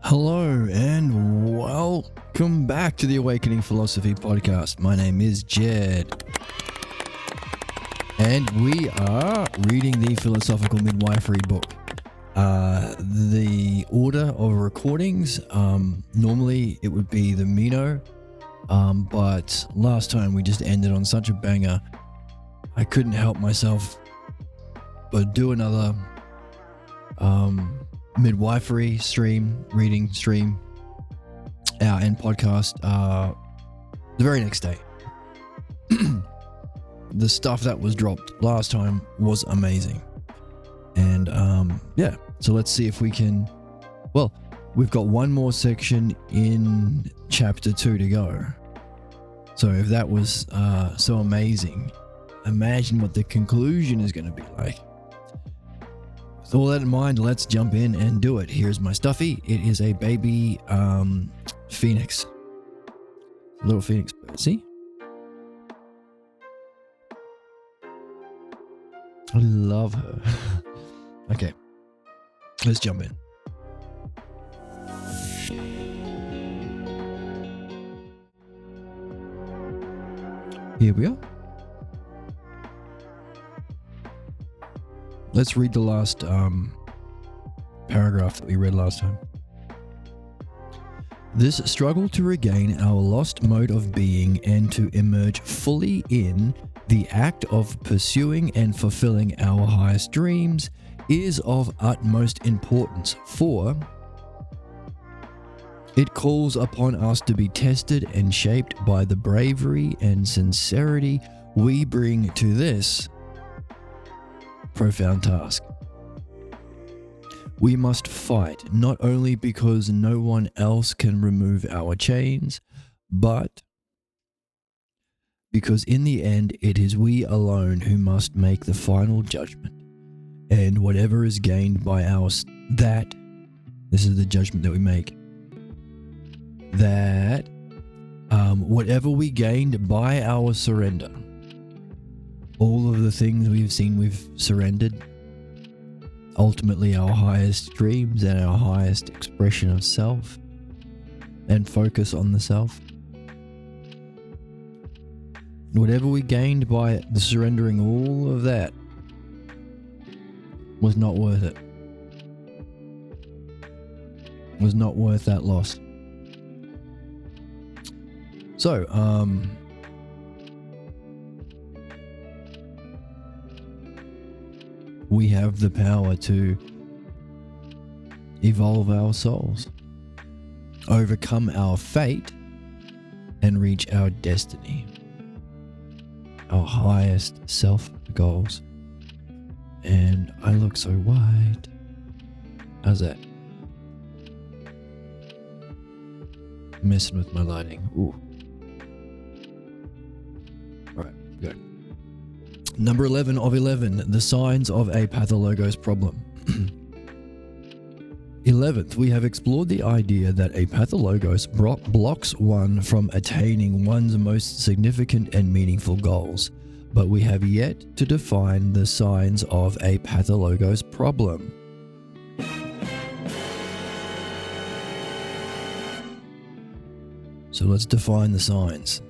Hello and welcome back to the Awakening Philosophy Podcast. My name is Jed and we are reading the Philosophical Midwifery book. The order of recordings, normally it would be the Mino, but last time we just ended on such a banger, I couldn't help myself but do another midwifery reading stream, and podcast the very next day. The stuff that was dropped last time was amazing. And so let's see if we can, we've got one more section in chapter 2 to go. So if that was so amazing, imagine what the conclusion is going to be like. With all that in mind, let's jump in and do it. Here's my stuffy. It is a baby phoenix. Little phoenix bird. See? I love her. Okay. Let's jump in. Here we are. Let's read the last paragraph that we read last time. This struggle to regain our lost mode of being and to emerge fully in the act of pursuing and fulfilling our highest dreams is of utmost importance, for it calls upon us to be tested and shaped by the bravery and sincerity we bring to this profound task. We must fight not only because no one else can remove our chains, but because in the end it is we alone who must make the final judgment. And whatever is gained by this is the judgment that we make, that whatever we gained by our surrender, all of the things we've surrendered, ultimately our highest dreams and our highest expression of self and focus on the self. Whatever we gained by the surrendering all of that was not worth it. Was not worth that loss. So, we have the power to evolve our souls, overcome our fate, and reach our destiny, our highest self goals. And I look so white. How's that? Messing with my lighting. Ooh. Right, go. Number 11 of 11, the signs of a pathologos problem. 11th, we have explored the idea that a pathologos blocks one from attaining one's most significant and meaningful goals, but we have yet to define the signs of a pathologos problem. So let's define the signs.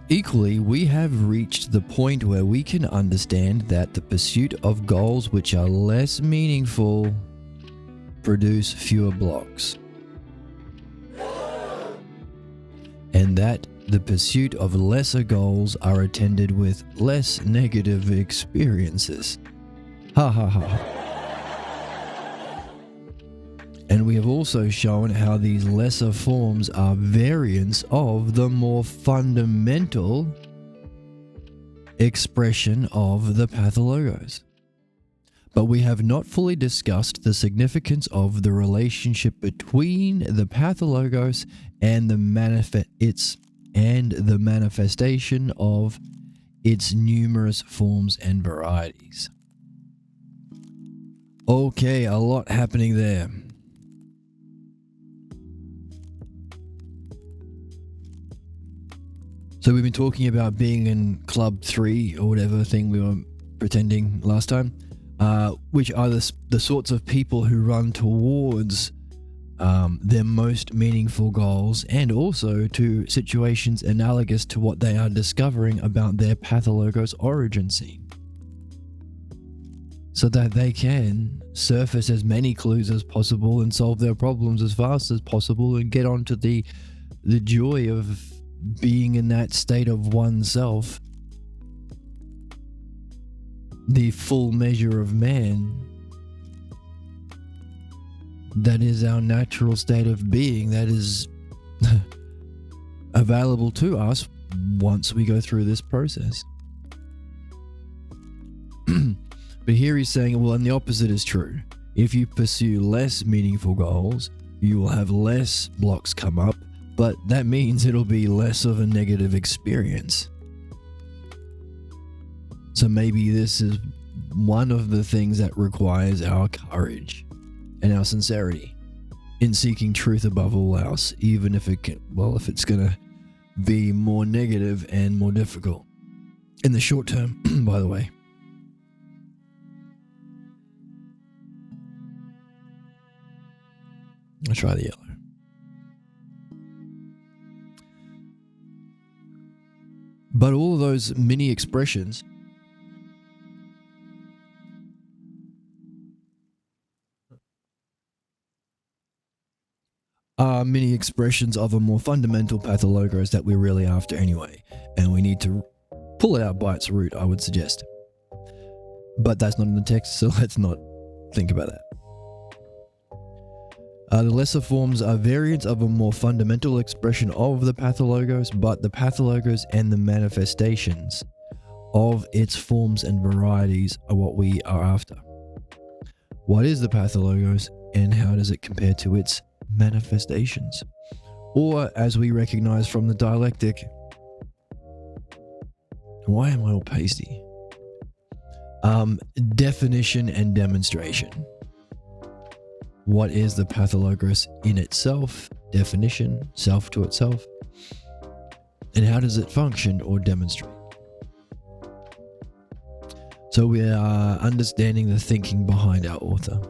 Equally, we have reached the point where we can understand that the pursuit of goals which are less meaningful produce fewer blocks, and that the pursuit of lesser goals are attended with less negative experiences. Ha ha ha. And we have also shown how these lesser forms are variants of the more fundamental expression of the pathologos. But we have not fully discussed the significance of the relationship between the pathologos and the manifestation of its numerous forms and varieties. Okay, a lot happening there. So we've been talking about being in Club 3 or whatever thing we were pretending last time. which are the sorts of people who run towards their most meaningful goals, and also to situations analogous to what they are discovering about their pathologos origin scene, so that they can surface as many clues as possible and solve their problems as fast as possible and get onto the joy of being in that state of oneself, the full measure of man that is our natural state of being, that is available to us once we go through this process. But here he's saying, well, and the opposite is true. If you pursue less meaningful goals, you will have less blocks come up, but that means it'll be less of a negative experience. So maybe this is one of the things that requires our courage and our sincerity in seeking truth above all else, even if if it's gonna be more negative and more difficult in the short term. By the way, I'll try the yellow. But all of those mini expressions are mini expressions of a more fundamental pathologos that we're really after anyway, and we need to pull it out by its root, I would suggest. But that's not in the text, so let's not think about that. The lesser forms are variants of a more fundamental expression of the pathologos, but the pathologos and the manifestations of its forms and varieties are what we are after. What is the pathologos, and how does it compare to its manifestations? Or, as we recognize from the dialectic, why am I all pasty? Definition and demonstration. What is the pathologos in itself? Definition, self to itself. And how does it function or demonstrate? So we are understanding the thinking behind our author.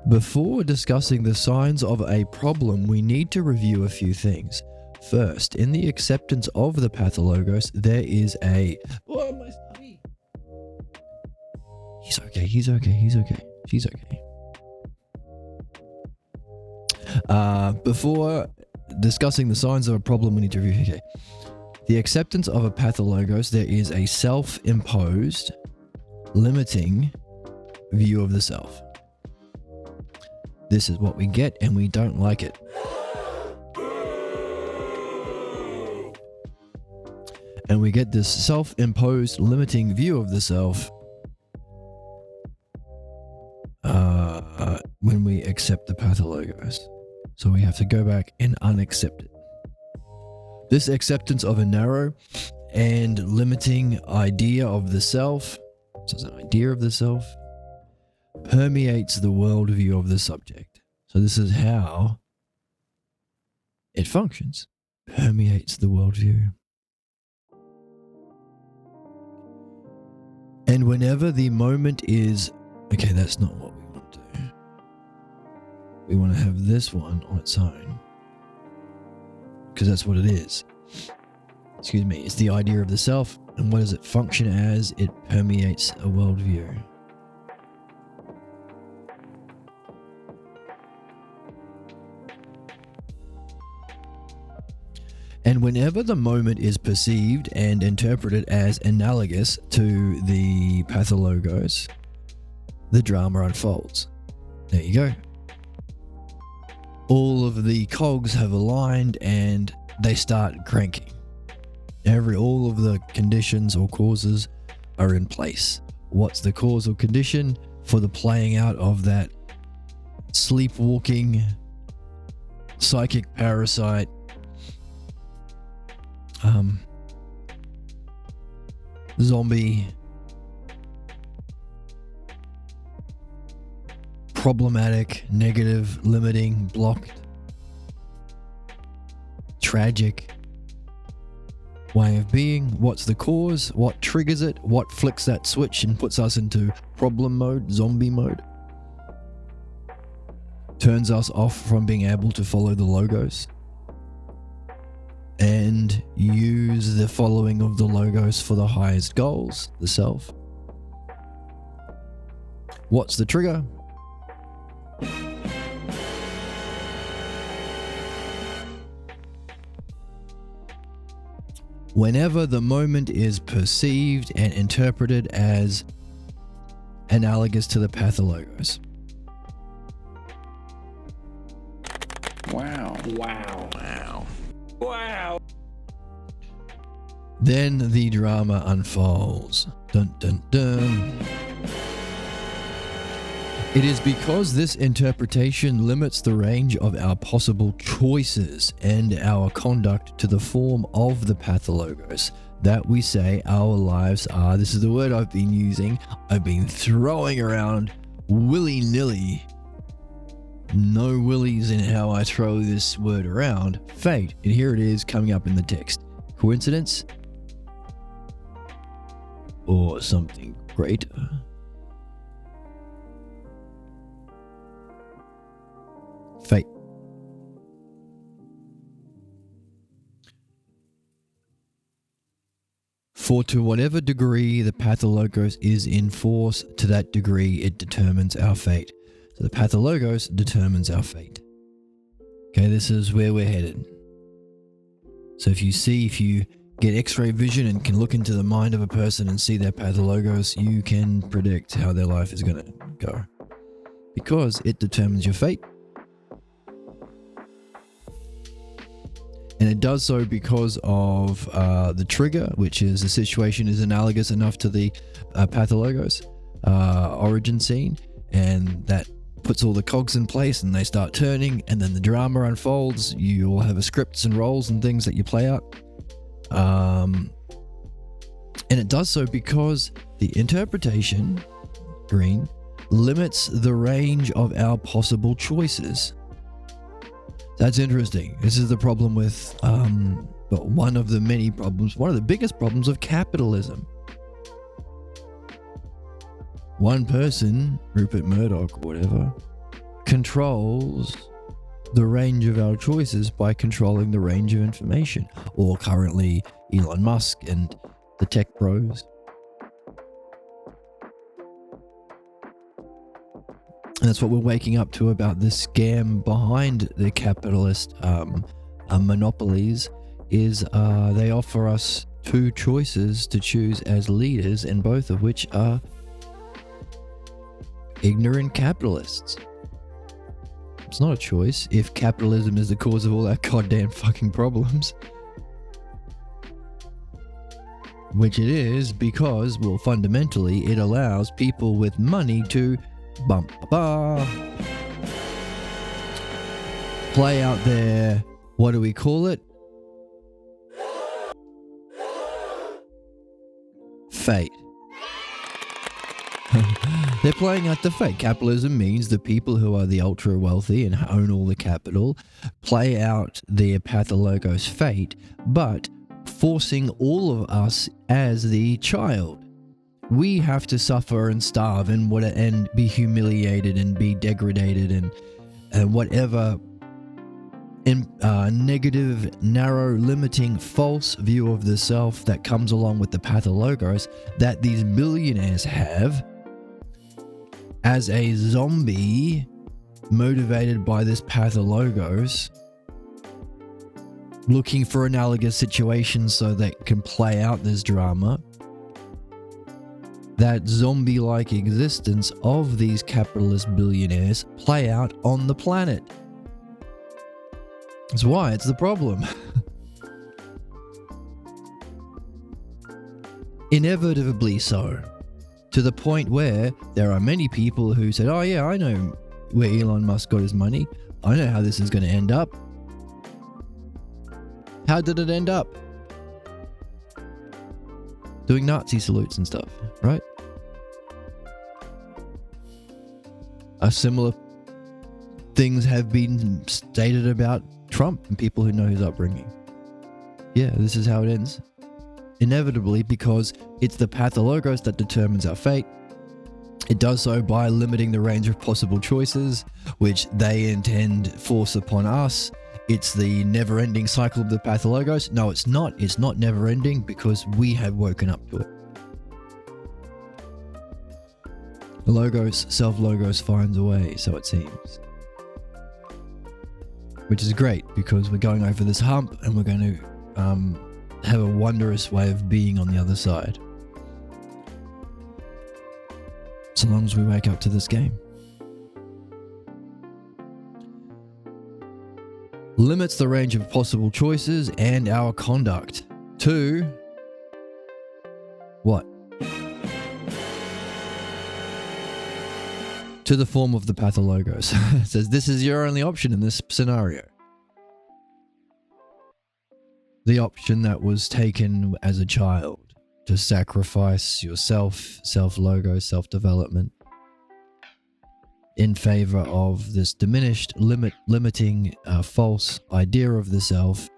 Before discussing the signs of a problem, we need to review a few things. First, in the acceptance of the pathologos, there is a... Oh, my study. He's okay. She's okay. Before discussing the signs of a problem, we need to review... Okay. The acceptance of a pathologos, there is a self-imposed, limiting view of the self. This is what we get, and we don't like it. And we get this self-imposed, limiting view of the self when we accept the pathologos. So we have to go back and unaccept it. This acceptance of a narrow and limiting idea of the self, so it's an idea of the self, permeates the worldview of the subject. So this is how it functions. Permeates the worldview. And whenever the moment is... Okay, that's not what we want to do. We want to have this one on its own, because that's what it is. Excuse me. It's the idea of the self. And what does it function as? It permeates a worldview. And whenever the moment is perceived and interpreted as analogous to the pathologos, the drama unfolds. There you go. All of the cogs have aligned and they start cranking. All of the conditions or causes are in place. What's the causal condition for the playing out of that sleepwalking psychic parasite zombie problematic, negative, limiting, blocked, tragic, way of being? What's the cause? What triggers it? What flicks that switch and puts us into problem mode, zombie mode? Turns us off from being able to follow the logos and use the following of the logos for the highest goals, the self. What's the trigger? Whenever the moment is perceived and interpreted as analogous to the pathologos. Wow. Wow. Wow. Wow. Then the drama unfolds. Dun dun dun. It is because this interpretation limits the range of our possible choices and our conduct to the form of the pathologos that we say our lives are. This is the word I've been using. I've been throwing around willy-nilly. No willies in how I throw this word around. Fate. And here it is coming up in the text. Coincidence? Or something greater? Fate. For to whatever degree the pathologos is in force, to that degree it determines our fate. So the pathologos determines our fate. Okay, this is where we're headed. So if you get X-ray vision and can look into the mind of a person and see their pathologos, you can predict how their life is going to go. Because it determines your fate. And it does so because of the trigger, which is the situation is analogous enough to the pathologos origin scene, and that puts all the cogs in place and they start turning, and then the drama unfolds. You all have scripts and roles and things that you play out. And it does so because the interpretation, green, limits the range of our possible choices. That's interesting. This is the problem with, one of the many problems, one of the biggest problems of capitalism. One person, Rupert Murdoch or whatever, controls the range of our choices by controlling the range of information. Or currently Elon Musk and the tech bros. And that's what we're waking up to about this scam behind the capitalist monopolies is they offer us two choices to choose as leaders, and both of which are ignorant capitalists. It's not a choice if capitalism is the cause of all our goddamn fucking problems. Which it is because, well, fundamentally, it allows people with money to play out their, what do we call it? Fate. They're playing out the fate. Capitalism means the people who are the ultra wealthy and own all the capital play out their pathologos fate, but forcing all of us as the child. We have to suffer and starve and be humiliated and be degraded and whatever negative, narrow, limiting, false view of the self that comes along with the pathologos that these billionaires have as a zombie motivated by this pathologos, looking for analogous situations so they can play out this drama. That zombie-like existence of these capitalist billionaires play out on the planet. That's why it's the problem. Inevitably so. To the point where there are many people who said, oh yeah, I know where Elon Musk got his money. I know how this is going to end up. How did it end up? Doing Nazi salutes and stuff, right? Similar things have been stated about Trump and people who know his upbringing. Yeah, this is how it ends. inevitably because it's the pathologos that determines our fate. It does so by limiting the range of possible choices, which they intend force upon us. It's the never-ending cycle of the pathologos. No, it's not. It's not never-ending because we have woken up to it. The logos, self-logos finds a way, so it seems. Which is great because we're going over this hump and we're going to have a wondrous way of being on the other side. So long as we wake up to this game. Limits the range of possible choices and our conduct to what? To the form of the pathologos. It says this is your only option in this scenario. The option that was taken as a child to sacrifice yourself, self-logo, self-development in favor of this diminished, limiting, false idea of the self,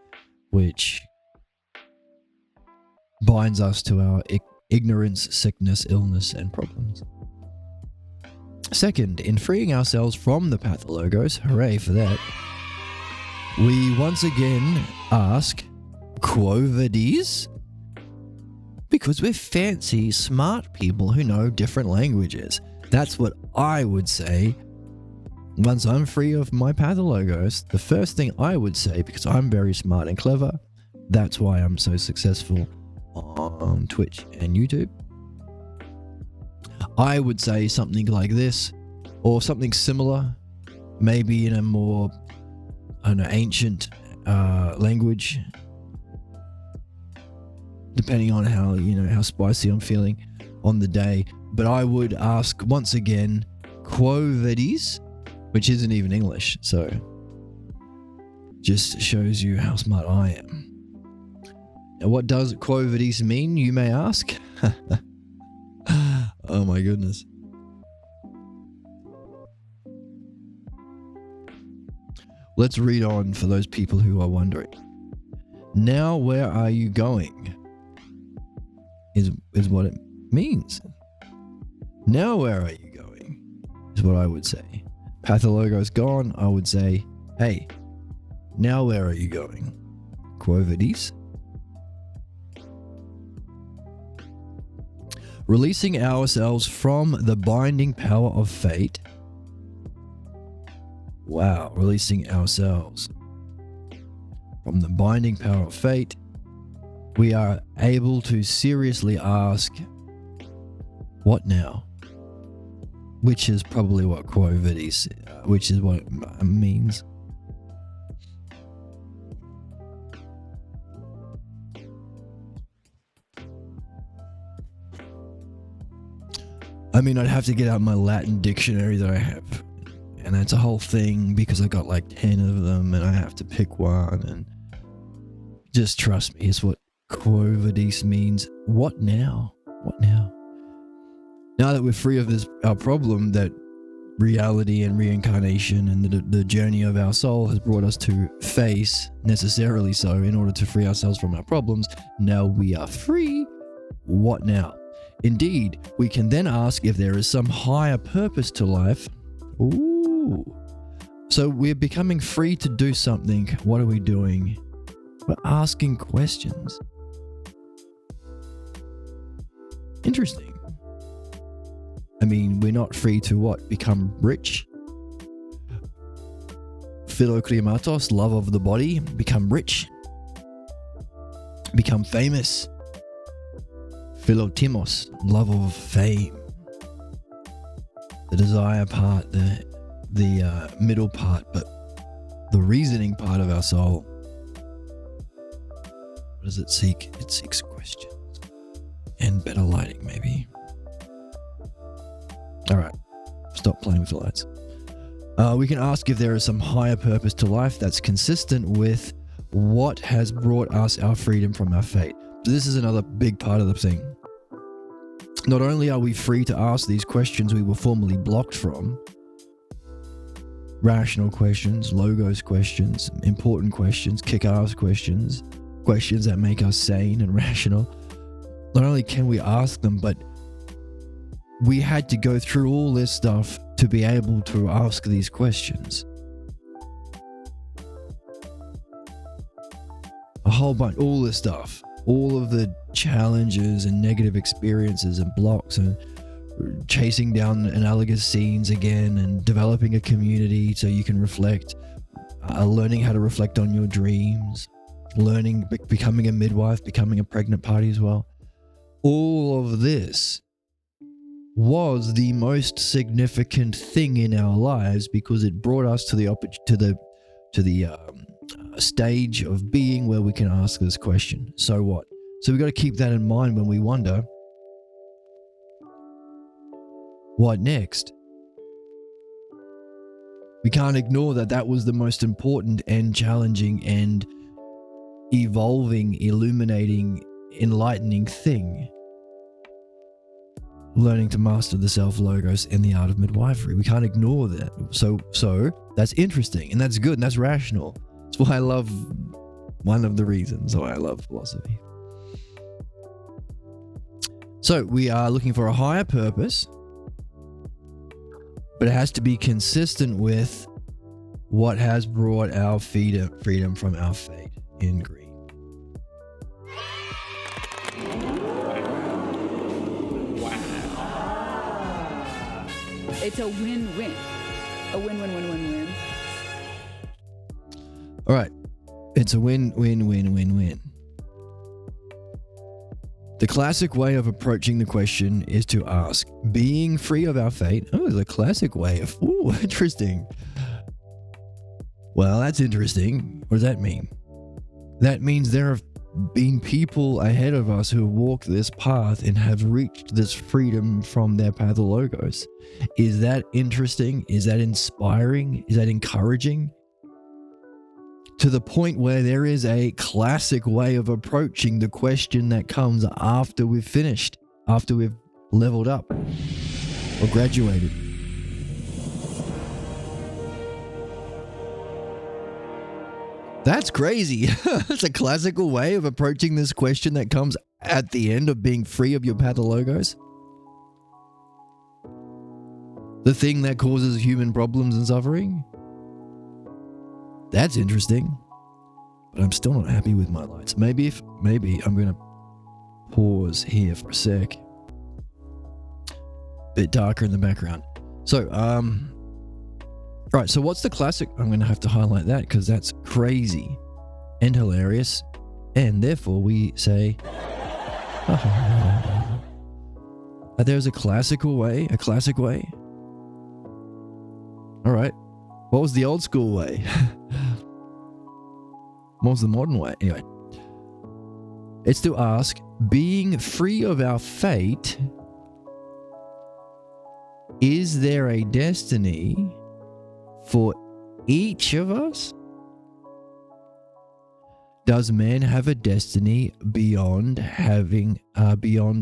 which binds us to our ignorance, sickness, illness, and problems. Second, in freeing ourselves from the pathologos, hooray for that, we once again ask, quo vadis? Because we're fancy, smart people who know different languages. That's what I would say. Once I'm free of my pathologos, the first thing I would say, because I'm very smart and clever, that's why I'm so successful on Twitch and YouTube, I would say something like this, or something similar, maybe in a more, I don't know, ancient language, depending on how spicy I'm feeling on the day. But I would ask once again, quo vadis, which isn't even English, so just shows you how smart I am. Now, what does quo vadis mean, you may ask? Oh my goodness. Let's read on for those people who are wondering. Now where are you going? Is what it means. Now where are you going? Is what I would say. Pathologo's gone, I would say, hey, now where are you going? Quo vadis? Releasing ourselves from the binding power of fate. Wow, releasing ourselves from the binding power of fate. We are able to seriously ask, what now? Which is probably what quo vadis, which is what it means. I mean, I'd have to get out my Latin dictionary that I have, and that's a whole thing because I got like 10 of them and I have to pick one, and just trust me, it's what quo vadis means. What now? What now? Now that we're free of this, our problem that reality and reincarnation and the journey of our soul has brought us to face, necessarily so, in order to free ourselves from our problems, now we are free. What now? Indeed, we can then ask if there is some higher purpose to life. Ooh. So we're becoming free to do something. What are we doing? We're asking questions. Interesting. I mean, we're not free to what? Become rich? Philoklimatos, love of the body, become rich, become famous. Philotimos, love of fame. The desire part, the middle part, but the reasoning part of our soul. What does it seek? It seeks questions and better lighting, maybe. All right, stop playing with the lights. We can ask if there is some higher purpose to life that's consistent with what has brought us our freedom from our fate. So this is another big part of the thing. Not only are we free to ask these questions we were formerly blocked from, rational questions, logos questions, important questions, kick-ass questions, questions that make us sane and rational, not only can we ask them, but we had to go through all this stuff to be able to ask these questions. A whole bunch, all this stuff, all of the challenges and negative experiences and blocks and chasing down analogous scenes again and developing a community so you can reflect, learning how to reflect on your dreams, learning, becoming a midwife, becoming a pregnant party as well. All of this was the most significant thing in our lives because it brought us to the stage of being where we can ask this question. So what? So we got to keep that in mind when we wonder, what next? We can't ignore that was the most important and challenging and evolving, illuminating, enlightening thing. Learning to master the self-logos and the art of midwifery. We can't ignore that. So that's interesting and that's good and that's rational. That's why I love, one of the reasons why I love philosophy. So we are looking for a higher purpose, but it has to be consistent with what has brought our freedom from our fate in green. It's a win-win. A win-win-win-win-win. All right. It's a win-win-win-win-win. The classic way of approaching the question is to ask, being free of our fate. Oh, the classic way of, interesting. Well, that's interesting. What does that mean? That means there have been people ahead of us who have walked this path and have reached this freedom from their pathologos. Is that interesting? Is that inspiring? Is that encouraging? To the point where there is a classic way of approaching the question that comes after we've finished, after we've leveled up or graduated. That's crazy. It's a classical way of approaching this question that comes at the end of being free of your pathologos. The thing that causes human problems and suffering. That's interesting. But I'm still not happy with my lights. Maybe I'm going to pause here for a sec. Bit darker in the background. So, right, so what's the classic? I'm going to have to highlight that because that's crazy and hilarious. And therefore we say, there's a classic way. All right. What was the old school way? What was the modern way? Anyway, it's to ask, being free of our fate, is there a destiny for each of us? Does man have a destiny beyond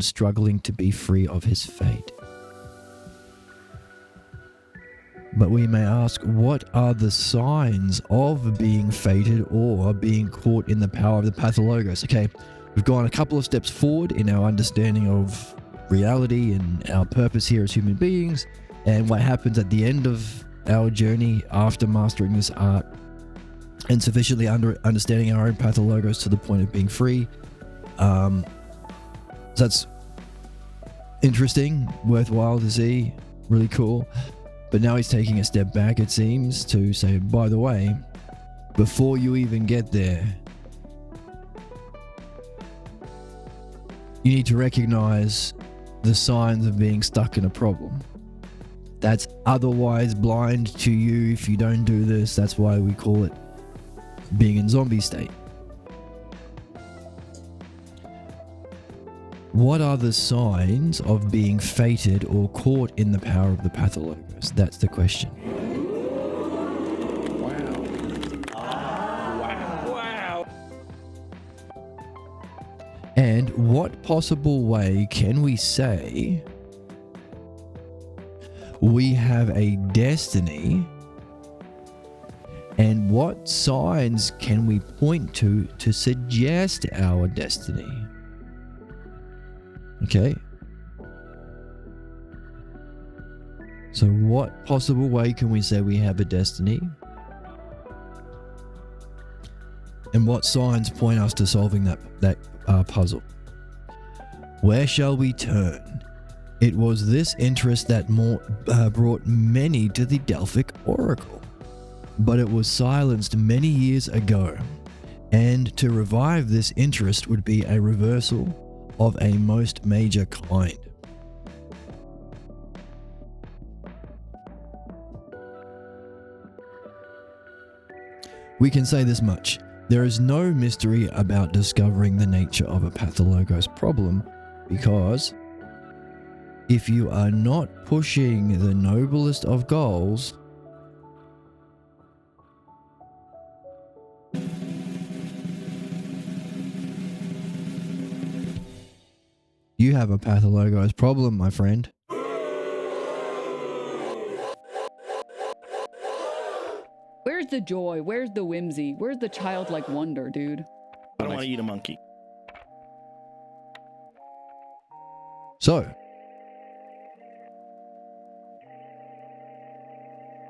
struggling to be free of his fate? But we may ask, what are the signs of being fated or being caught in the power of the pathologos? Okay, we've gone a couple of steps forward in our understanding of reality and our purpose here as human beings, and what happens at the end of our journey after mastering this art and sufficiently understanding our own pathologos to the point of being free. So that's interesting, worthwhile to see, really cool. But now he's taking a step back, it seems, to say, by the way, before you even get there, you need to recognize the signs of being stuck in a problem. That's otherwise blind to you if you don't do this. That's why we call it being in zombie state. What are the signs of being fated or caught in the power of the pathologos? That's the question. Wow. And what possible way can we say we have a destiny? And what signs can we point to suggest our destiny? Okay. So what possible way can we say we have a destiny? And what signs point us to solving that puzzle? Where shall we turn? It was this interest that brought many to the Delphic Oracle, but it was silenced many years ago, and to revive this interest would be a reversal of a most major kind. We can say this much. There is no mystery about discovering the nature of a pathologos problem, because if you are not pushing the noblest of goals, you have a pathologos problem, my friend. Where's the joy? Where's the whimsy? Where's the childlike wonder, dude? I don't want to eat a monkey. So,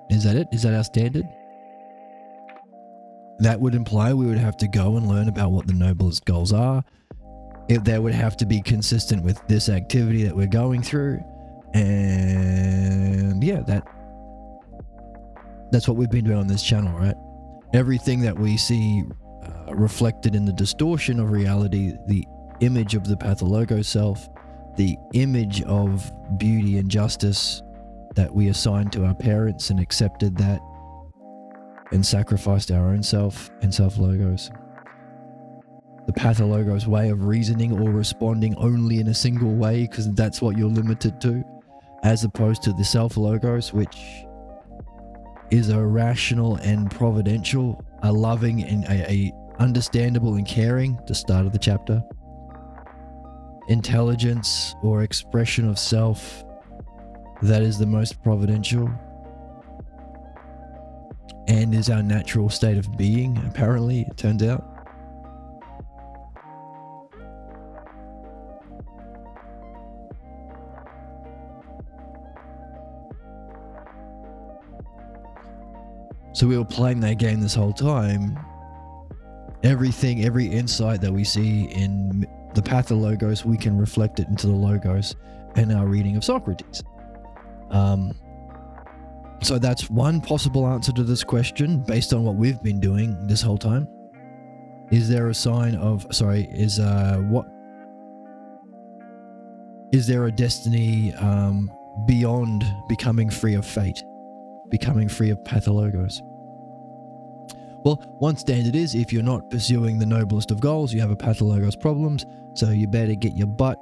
is that it? Is that our standard? That would imply we would have to go and learn about what the noblest goals are. If they would have to be consistent with this activity that we're going through. And yeah, that's what we've been doing on this channel, right? Everything that we see reflected in the distortion of reality, the image of the pathologos self, the image of beauty and justice that we assigned to our parents and accepted that and sacrificed our own self and self-logos. The pathologos way of reasoning or responding only in a single way because that's what you're limited to, as opposed to the self-logos, which is a rational and providential, a loving and a understandable and caring, the start of the chapter, intelligence or expression of self that is the most providential and is our natural state of being, apparently, it turns out. So we were playing that game this whole time. Everything, every insight that we see in the pathologos, we can reflect it into the logos and our reading of Socrates. So that's one possible answer to this question based on what we've been doing this whole time. Is there a sign of, is there a destiny beyond becoming free of fate? Becoming free of pathologos? Well, one standard is if you're not pursuing the noblest of goals, you have a pathologos problems, so you better get your butt,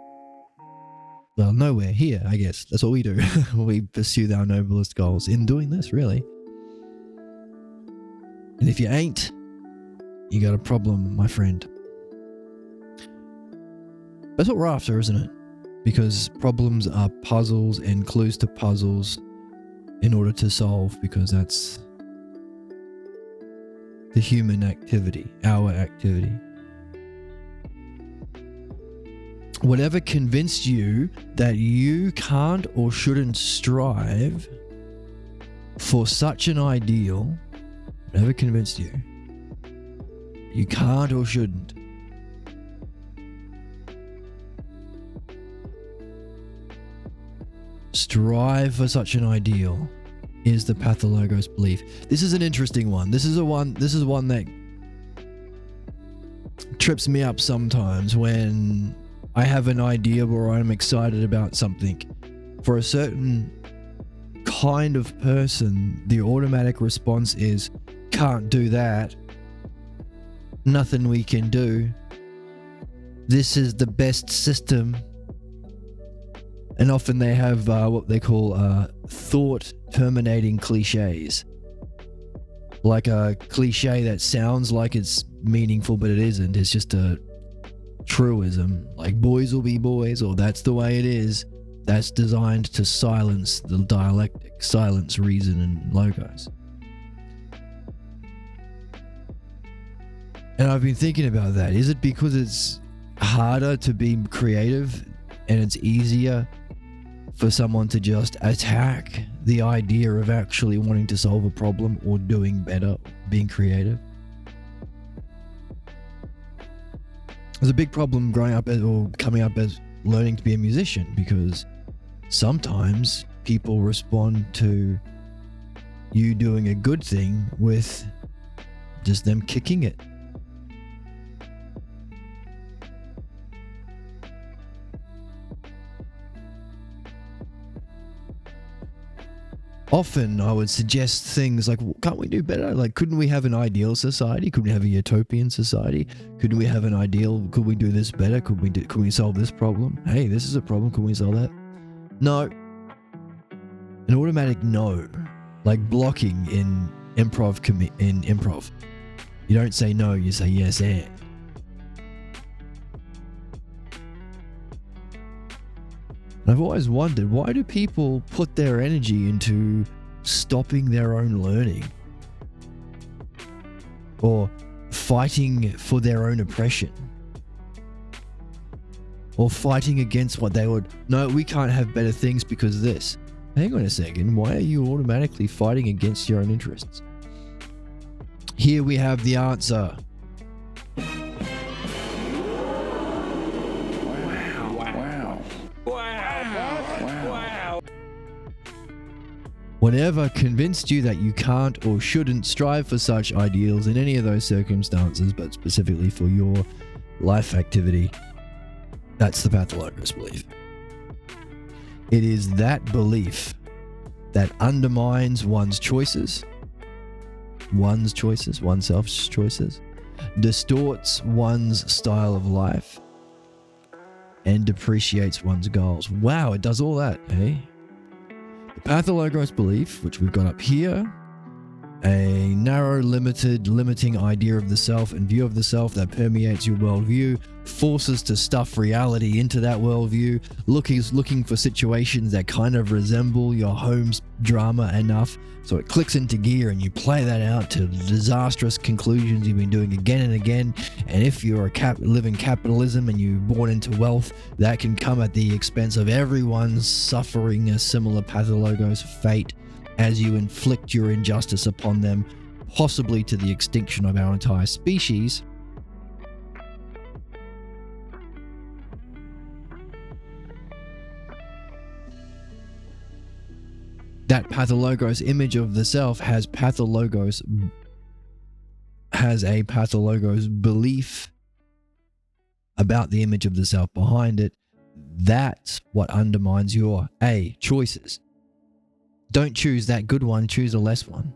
well, nowhere, here, I guess. That's what we do. We pursue our noblest goals in doing this, really. And if you ain't, you got a problem, my friend. That's what we're after, isn't it? Because problems are puzzles and clues to puzzles in order to solve, because that's the human activity, our activity. Whatever convinced you that you can't or shouldn't strive for such an ideal, whatever convinced you, you can't or shouldn't, strive for such an ideal, is the pathologos belief. This is an interesting one. This is one that trips me up sometimes when I have an idea or I'm excited about something. For a certain kind of person, the automatic response is, can't do that. Nothing we can do. This is the best system. And often they have what they call thought-terminating cliches. Like a cliche that sounds like it's meaningful, but it isn't. It's just a truism. Like, boys will be boys, or that's the way it is. That's designed to silence the dialectic, silence reason and logos. And I've been thinking about that. Is it because it's harder to be creative and it's easier for someone to just attack the idea of actually wanting to solve a problem or doing better, being creative. There's a big problem growing up or coming up as learning to be a musician, because sometimes people respond to you doing a good thing with just them kicking it. Often I would suggest things like, can't we do better? Like, couldn't we have an ideal society? Could we have a utopian society? Could we have an ideal? Could we do this better? Could we solve this problem? Hey, this is a problem. Can we solve that? No. An automatic no. Like blocking in improv. You don't say no, you say yes and. I've always wondered, why do people put their energy into stopping their own learning? Or fighting for their own oppression? Or fighting against what they would, no, we can't have better things because of this. Hang on a second, why are you automatically fighting against your own interests? Here we have the answer. Whatever convinced you that you can't or shouldn't strive for such ideals in any of those circumstances, but specifically for your life activity, that's the pathologous belief. It is that belief that undermines one's choices, oneself's choices, distorts one's style of life, and depreciates one's goals. Wow, it does all that, eh? The pathologos belief, which we've got up here, a narrow, limiting idea of the self and view of the self that permeates your worldview, forces to stuff reality into that worldview, looking for situations that kind of resemble your home's drama enough so it clicks into gear and you play that out to disastrous conclusions you've been doing again and again. And if you're live in capitalism and you're born into wealth, that can come at the expense of everyone suffering a similar pathologos fate as you inflict your injustice upon them, possibly to the extinction of our entire species. That pathologos image of the self has a pathologos belief about the image of the self behind it. That's what undermines your choices. Don't choose that good one, choose a less one.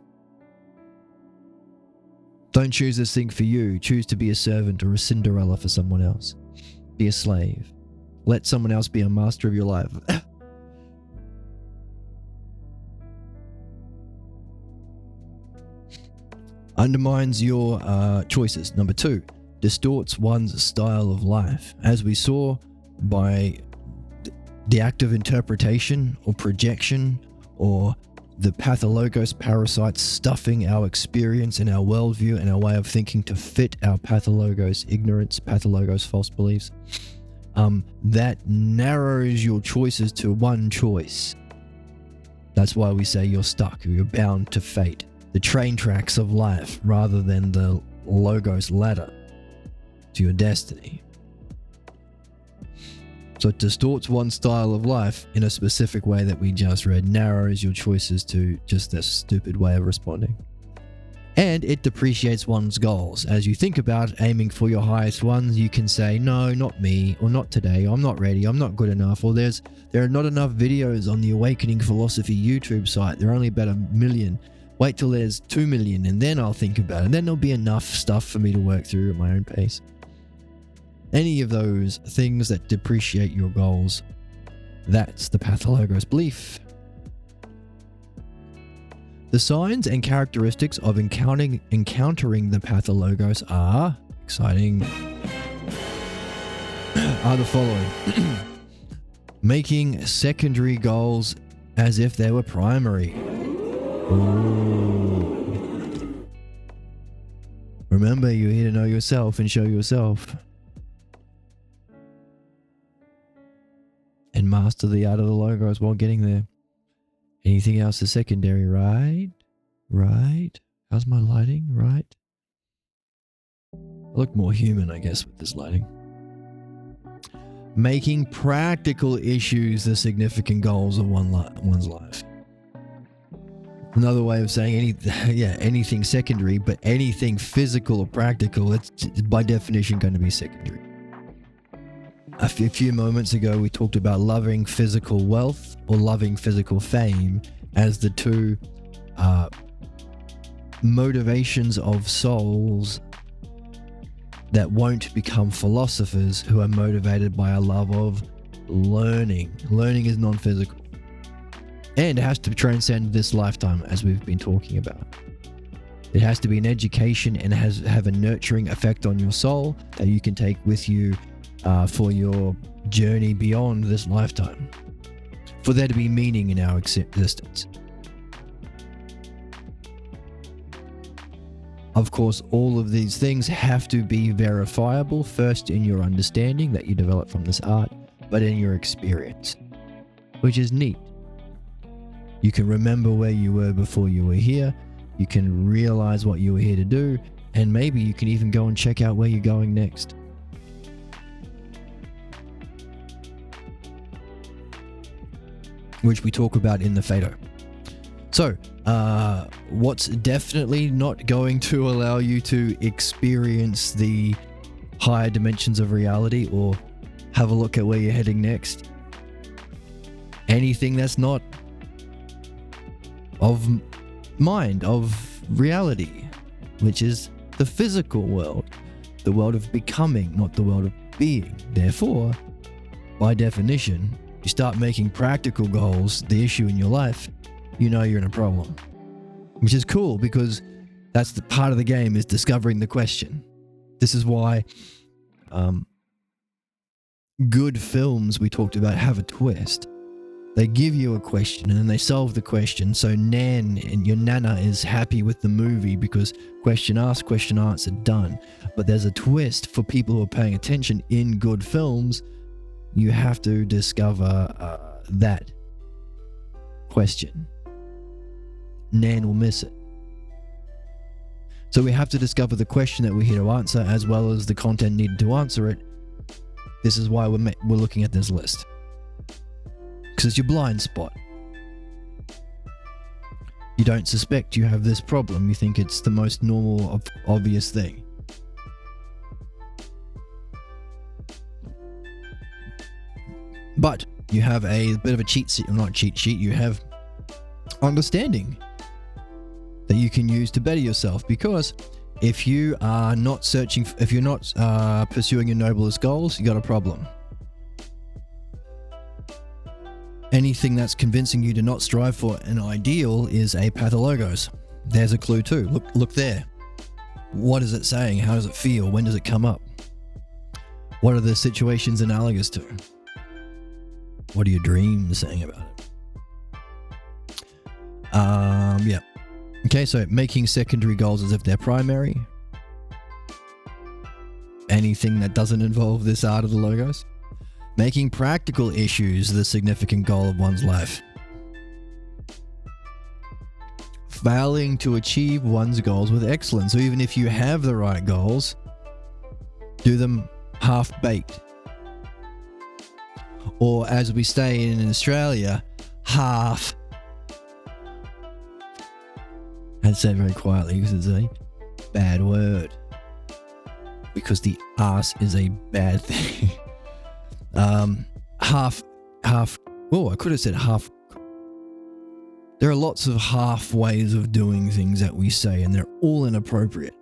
Don't choose this thing for you, choose to be a servant or a Cinderella for someone else. Be a slave. Let someone else be a master of your life. Undermines your choices. Number 2, distorts one's style of life. As we saw by the act of interpretation or projection, or the pathologos parasites stuffing our experience and our worldview and our way of thinking to fit our pathologos ignorance, pathologos false beliefs, that narrows your choices to one choice. That's why we say you're stuck, you're bound to fate, the train tracks of life, rather than the logos ladder to your destiny. So it distorts one style of life in a specific way that we just read, narrows your choices to just this stupid way of responding. And it depreciates one's goals. As you think about aiming for your highest ones, you can say, no, not me, or not today, I'm not ready, I'm not good enough, or there are not enough videos on the Awakening Philosophy YouTube site, there are only about 1 million. Wait till there's 2 million and then I'll think about it, and then there'll be enough stuff for me to work through at my own pace. Any of those things that depreciate your goals, that's the pathologos belief. The signs and characteristics of encountering the pathologos are exciting. Are the following: making secondary goals as if they were primary. Ooh. Remember, you're here to know yourself and show yourself. and master the art of the logos while getting there. Anything else is secondary, right? Right? How's my lighting? Right? I look more human, I guess, with this lighting. Making practical issues the significant goals of one's life. Another way of saying anything secondary, but anything physical or practical, it's by definition going to be secondary. A few moments ago, we talked about loving physical wealth or loving physical fame as the two motivations of souls that won't become philosophers who are motivated by a love of learning. Learning is non-physical. And it has to transcend this lifetime, as we've been talking about. It has to be an education and have a nurturing effect on your soul that you can take with you for your journey beyond this lifetime. For there to be meaning in our existence. Of course, all of these things have to be verifiable, first in your understanding that you develop from this art, but in your experience, which is neat. You can remember where you were before you were here, you can realize what you were here to do, and maybe you can even go and check out where you're going next. Which we talk about in the Phaedo. So, what's definitely not going to allow you to experience the higher dimensions of reality or have a look at where you're heading next? Anything that's not of mind, of reality, which is the physical world, the world of becoming, not the world of being. Therefore, by definition, you start making practical goals the issue in your life, you know you're in a problem. Which is cool because that's the part of the game, is discovering the question. This is why good films we talked about have a twist. They give you a question and then they solve the question. So Nan and your Nana is happy with the movie because question asked, question answered, done. But there's a twist for people who are paying attention in good films. You have to discover that question. Nan will miss it. So we have to discover the question that we're here to answer as well as the content needed to answer it. This is why we're looking at this list. Because it's your blind spot. You don't suspect you have this problem. You think it's the most normal, obvious thing. But you have a bit of a cheat sheet, not cheat sheet, you have understanding that you can use to better yourself. Because if you are not searching, if you're not pursuing your noblest goals, you got a problem. Anything that's convincing you to not strive for an ideal is a pathologos. There's a clue too. Look there. What is it saying? How does it feel? When does it come up? What are the situations analogous to? What are your dreams saying about it? Yeah. Okay, so making secondary goals as if they're primary. Anything that doesn't involve this art of the logos. Making practical issues the significant goal of one's life. Failing to achieve one's goals with excellence. So even if you have the right goals, do them half-baked. Or as we say in Australia, half. I'd say it very quietly because it's a bad word. Because the arse is a bad thing. Half. Oh, I could have said half. There are lots of half ways of doing things that we say, and they're all inappropriate.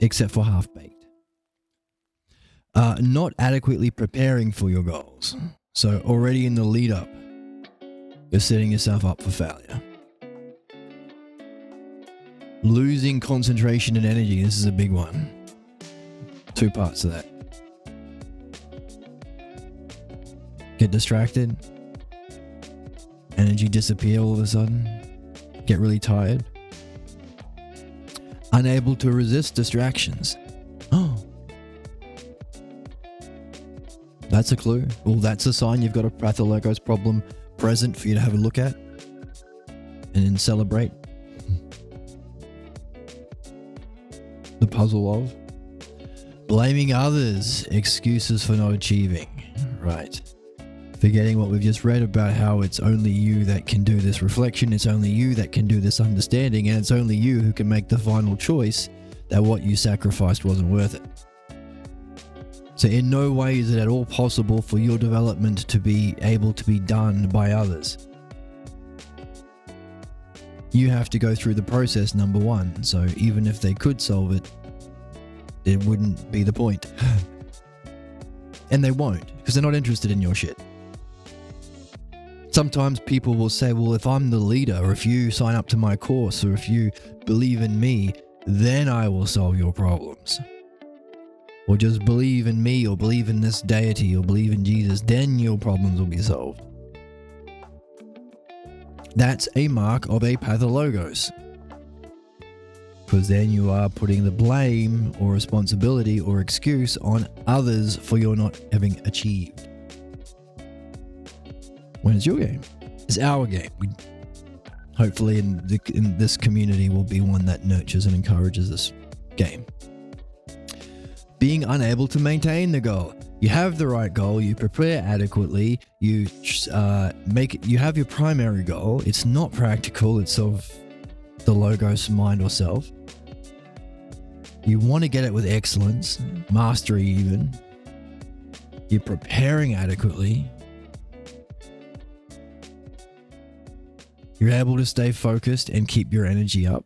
Except for half-baked. Not adequately preparing for your goals. So already in the lead up, you're setting yourself up for failure. Losing concentration and energy. This is a big one. 2 parts of that. Get distracted. Energy disappear all of a sudden. Get really tired. Unable to resist distractions. Oh. That's a clue. Well, that's a sign you've got a Pathologos problem present for you to have a look at and then celebrate the puzzle of blaming others, excuses for not achieving. Right. Forgetting what we've just read about how it's only you that can do this reflection, it's only you that can do this understanding, and it's only you who can make the final choice that what you sacrificed wasn't worth it. So in no way is it at all possible for your development to be able to be done by others. You have to go through the process, number one. So even if they could solve it, it wouldn't be the point. And they won't, because they're not interested in your shit. Sometimes people will say, well, if I'm the leader, or if you sign up to my course, or if you believe in me, then I will solve your problems. Or just believe in me, or believe in this deity, or believe in Jesus, then your problems will be solved. That's a mark of a Pathologos. Because then you are putting the blame or responsibility or excuse on others for your not having achieved. When it's your game. It's our game. Hopefully in this community will be one that nurtures and encourages this game. Being unable to maintain the goal. You have the right goal, you prepare adequately, you have your primary goal. It's not practical, it's of the logos mind or self. You want to get it with excellence, mastery even. You're preparing adequately. You're able to stay focused and keep your energy up.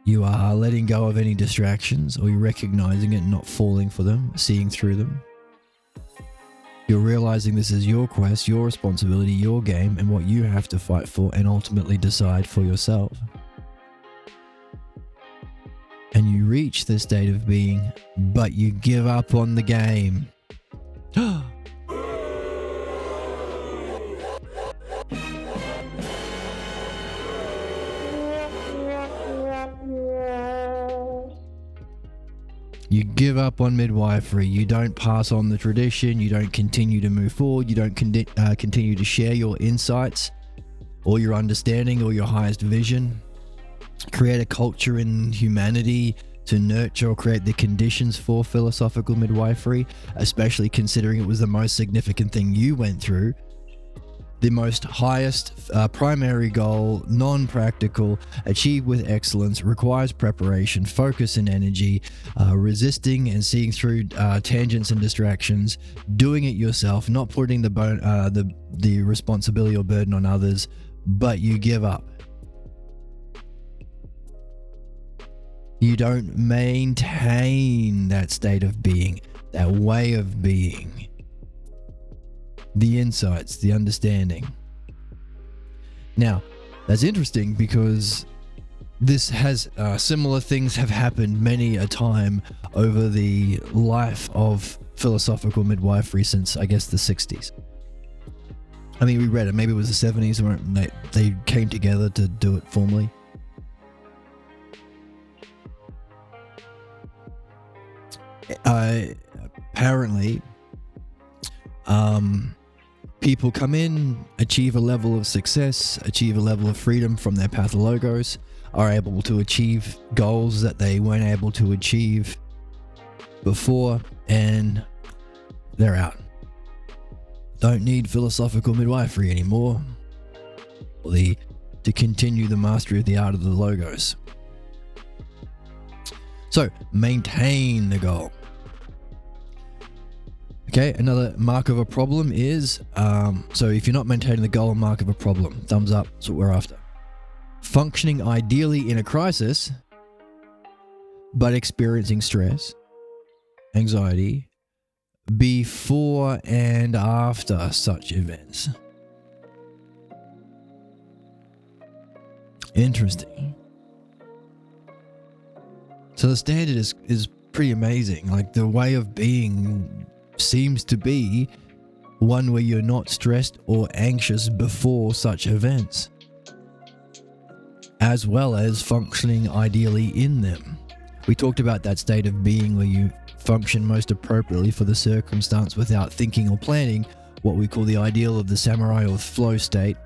You are letting go of any distractions, or you're recognizing it and not falling for them, seeing through them. You're realizing this is your quest, your responsibility, your game, and what you have to fight for and ultimately decide for yourself. And you reach this state of being, but you give up on the game. You give up on midwifery. You don't pass on the tradition. You don't continue to move forward. You don't continue to share your insights or your understanding or your highest vision. Create a culture in humanity to nurture or create the conditions for philosophical midwifery, especially considering it was the most significant thing you went through. The most highest primary goal, non-practical, achieved with excellence, requires preparation, focus and energy, resisting and seeing through tangents and distractions, doing it yourself, not putting the responsibility or burden on others, but you give up. You don't maintain that state of being, that way of being. The insights, the understanding. Now, that's interesting because this has similar things have happened many a time over the life of philosophical midwifery since, I guess, the 60s. I mean, we read it. Maybe it was the 70s when they came together to do it formally. Apparently, people come in, achieve a level of success, achieve a level of freedom from their Pathologos, are able to achieve goals that they weren't able to achieve before, and they're out. Don't need philosophical midwifery anymore, or to continue the mastery of the art of the logos. So, maintain the goal. Okay, another mark of a problem is, so if you're not maintaining the goal, mark of a problem. Thumbs up, that's what we're after. Functioning ideally in a crisis, but experiencing stress, anxiety, before and after such events. Interesting. So the standard is pretty amazing. Like, the way of being seems to be one where you're not stressed or anxious before such events, as well as functioning ideally in them. We talked about that state of being where you function most appropriately for the circumstance without thinking or planning, what we call the ideal of the samurai or flow state.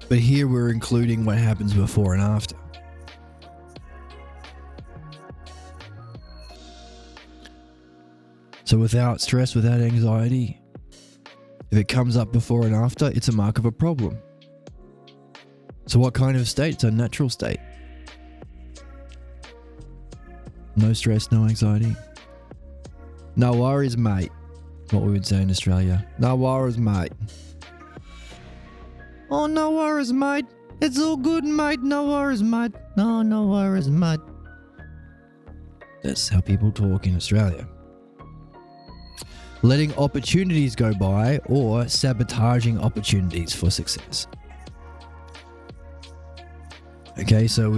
But here we're including what happens before and after. So without stress, without anxiety, if it comes up before and after, it's a mark of a problem. So what kind of state? It's a natural state. No stress, no anxiety. No worries, mate. What we would say in Australia. No worries, mate. Oh, no worries, mate. It's all good, mate. No worries, mate. No worries, mate. That's how people talk in Australia. Letting opportunities go by or sabotaging opportunities for success. Okay, so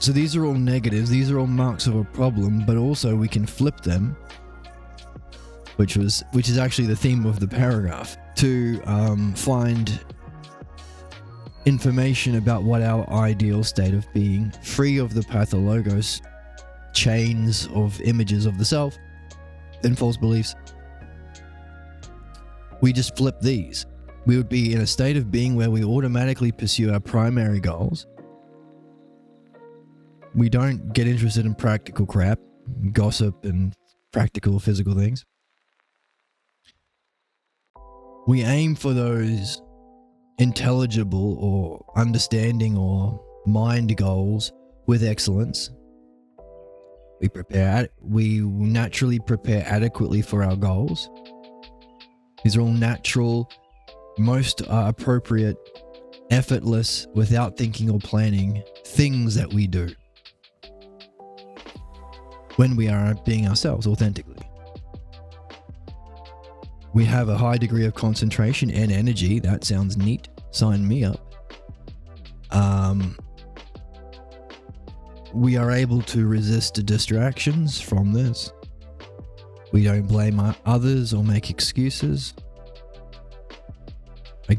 these are all negatives. These are all marks of a problem, but also we can flip them, which is actually the theme of the paragraph, to find information about what our ideal state of being, free of the pathologos chains of images of the self and false beliefs. We just flip these. We would be in a state of being where we automatically pursue our primary goals. We don't get interested in practical crap, gossip, and practical physical things. We aim for those intelligible or understanding or mind goals with excellence. We naturally prepare adequately for our goals. These are all natural, most appropriate, effortless, without thinking or planning things that we do when we are being ourselves authentically. We have a high degree of concentration and energy. That sounds neat. Sign me up. We are able to resist distractions from this. We don't blame others or make excuses.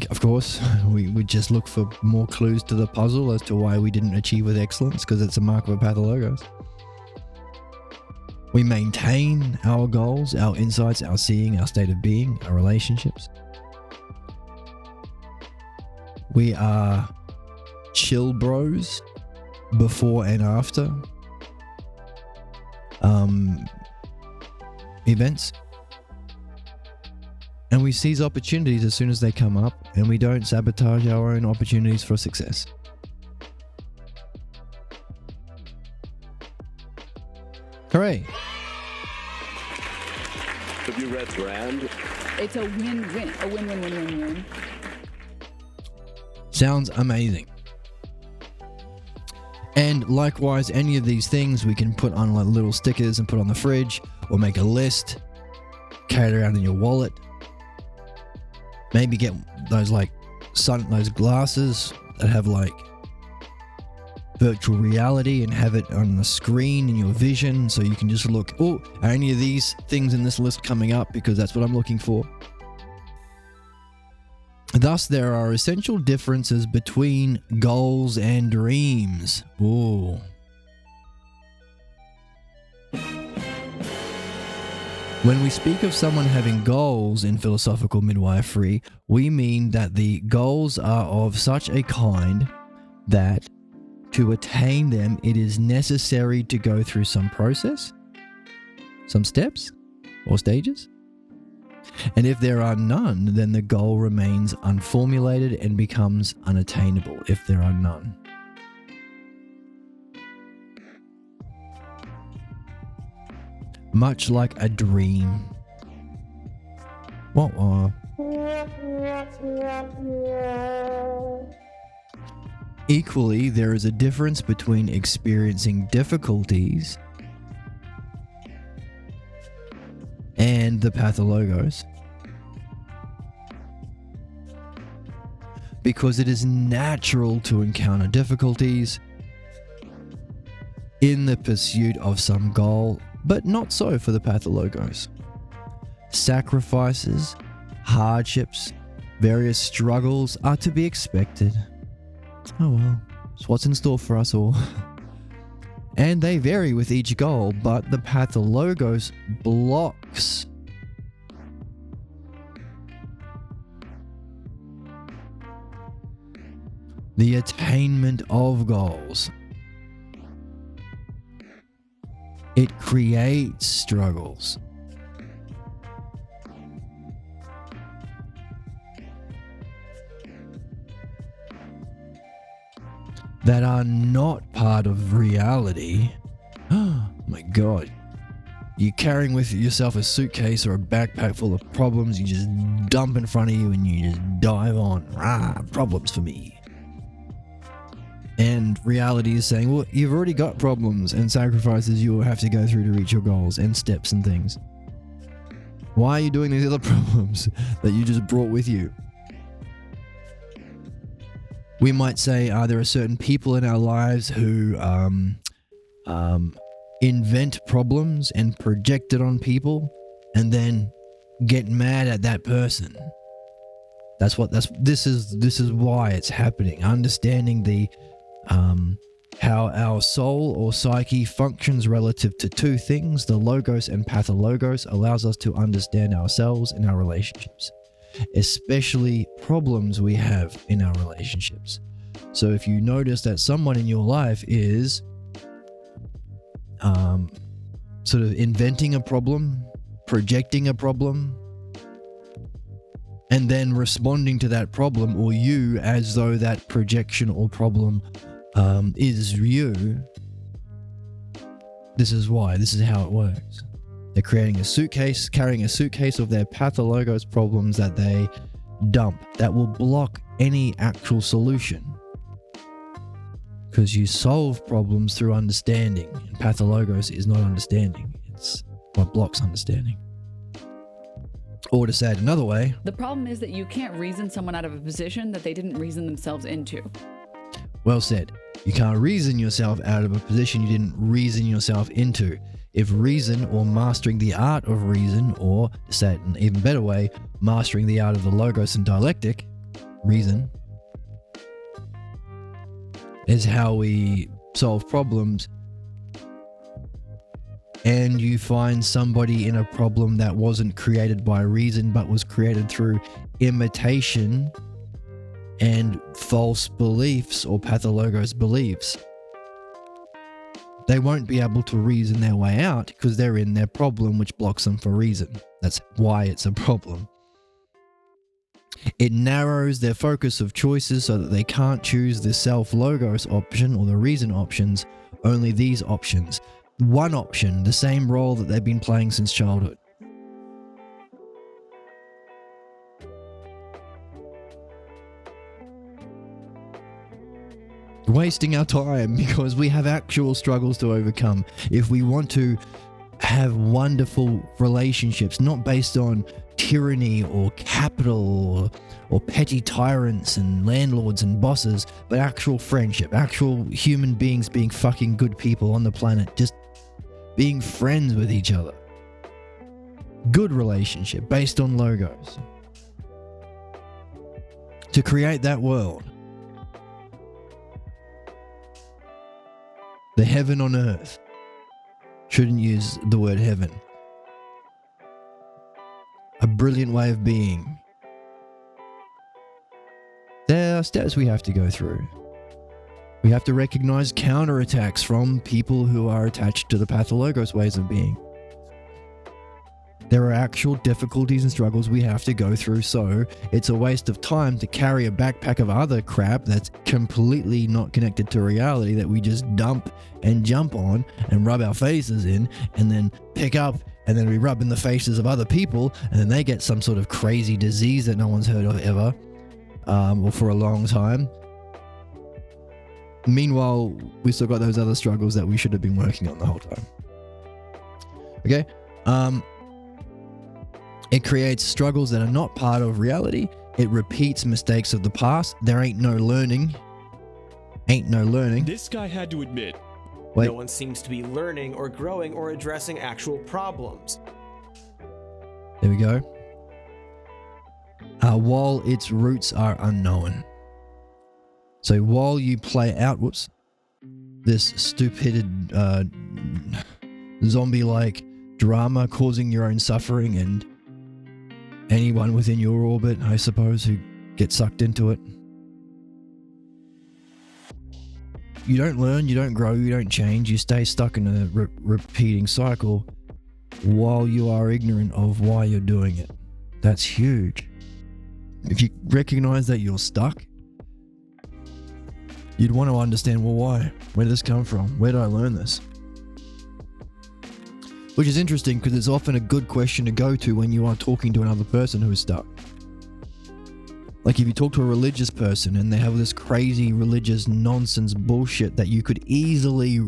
Of course, we just look for more clues to the puzzle as to why we didn't achieve with excellence, because it's a mark of a pathologos. We maintain our goals, our insights, our seeing, our state of being, our relationships. We are chill bros before and after events. And we seize opportunities as soon as they come up, and we don't sabotage our own opportunities for success. Hooray! Have you read Brand? It's a win-win. A win-win-win-win-win. Sounds amazing. And likewise, any of these things we can put on like little stickers and put on the fridge, or make a list, carry it around in your wallet. Maybe get those those glasses that have like virtual reality and have it on the screen in your vision, so you can just look, oh, are any of these things in this list coming up, because that's what I'm looking for. Thus, there are essential differences between goals and dreams. Ooh. When we speak of someone having goals in philosophical midwifery, we mean that the goals are of such a kind that to attain them, it is necessary to go through some process, some steps or stages. And if there are none, then the goal remains unformulated and becomes unattainable if there are none. Much like a dream. Equally, there is a difference between experiencing difficulties and the pathologos, because it is natural to encounter difficulties in the pursuit of some goal, but not so for the pathologos. Sacrifices, hardships, various struggles are to be expected. Oh well, it's what's in store for us all. And they vary with each goal, but the pathologos blocks the attainment of goals. It creates struggles. That are not part of reality. Oh my God. You're carrying with yourself a suitcase or a backpack full of problems you just dump in front of you and you just dive on. Problems for me. And reality is saying, well, you've already got problems and sacrifices you will have to go through to reach your goals and steps and things. Why are you doing these other problems that you just brought with you? We might say there are certain people in our lives who invent problems and project it on people and then get mad at that person. This is why it's happening. Understanding the how our soul or psyche functions relative to two things, the logos and pathologos, allows us to understand ourselves and our relationships, especially problems we have in our relationships. So if you notice that someone in your life is sort of inventing a problem, projecting a problem, and then responding to that problem, or you as though that projection or problem is you, this is why. This is how it works. They're carrying a suitcase of their pathologos problems that they dump that will block any actual solution. Because you solve problems through understanding, and pathologos is not understanding. It's what blocks understanding. Or to say it another way, The problem is that you can't reason someone out of a position that they didn't reason themselves into. well said. You can't reason yourself out of a position you didn't reason yourself into. If reason, or mastering the art of reason, or to say it in an even better way, mastering the art of the logos and dialectic, reason, is how we solve problems, and you find somebody in a problem that wasn't created by reason but was created through imitation and false beliefs or pathologos beliefs, they won't be able to reason their way out because they're in their problem, which blocks them for reason. That's why it's a problem. It narrows their focus of choices so that they can't choose the self-logos option or the reason options, only these options. One option, the same role that they've been playing since childhood. Wasting our time because we have actual struggles to overcome. If we want to have wonderful relationships, not based on tyranny or capital or petty tyrants and landlords and bosses, but actual friendship, actual human beings being fucking good people on the planet, just being friends with each other. Good relationship based on logos. To create that world. The heaven on earth. Shouldn't use the word heaven. A brilliant way of being. There are steps we have to go through. We have to recognize counterattacks from people who are attached to the pathologos ways of being. There are actual difficulties and struggles we have to go through, so it's a waste of time to carry a backpack of other crap that's completely not connected to reality that we just dump and jump on and rub our faces in and then pick up, and then we rub in the faces of other people and then they get some sort of crazy disease that no one's heard of ever, or for a long time. Meanwhile, we still got those other struggles that we should have been working on the whole time. Okay? It creates struggles that are not part of reality. It repeats mistakes of the past. There ain't no learning. Ain't no learning. This guy had to admit, Wait. No one seems to be learning or growing or addressing actual problems. There we go. While its roots are unknown. So while you play out, this stupid zombie-like drama causing your own suffering and anyone within your orbit, I suppose, who gets sucked into it. You don't learn, you don't grow, you don't change, you stay stuck in a repeating cycle while you are ignorant of why you're doing it. That's huge. If you recognize that you're stuck, you'd want to understand, well, why? Where did this come from? Where did I learn this? Which is interesting because it's often a good question to go to when you are talking to another person who is stuck. Like if you talk to a religious person and they have this crazy religious nonsense bullshit that you could easily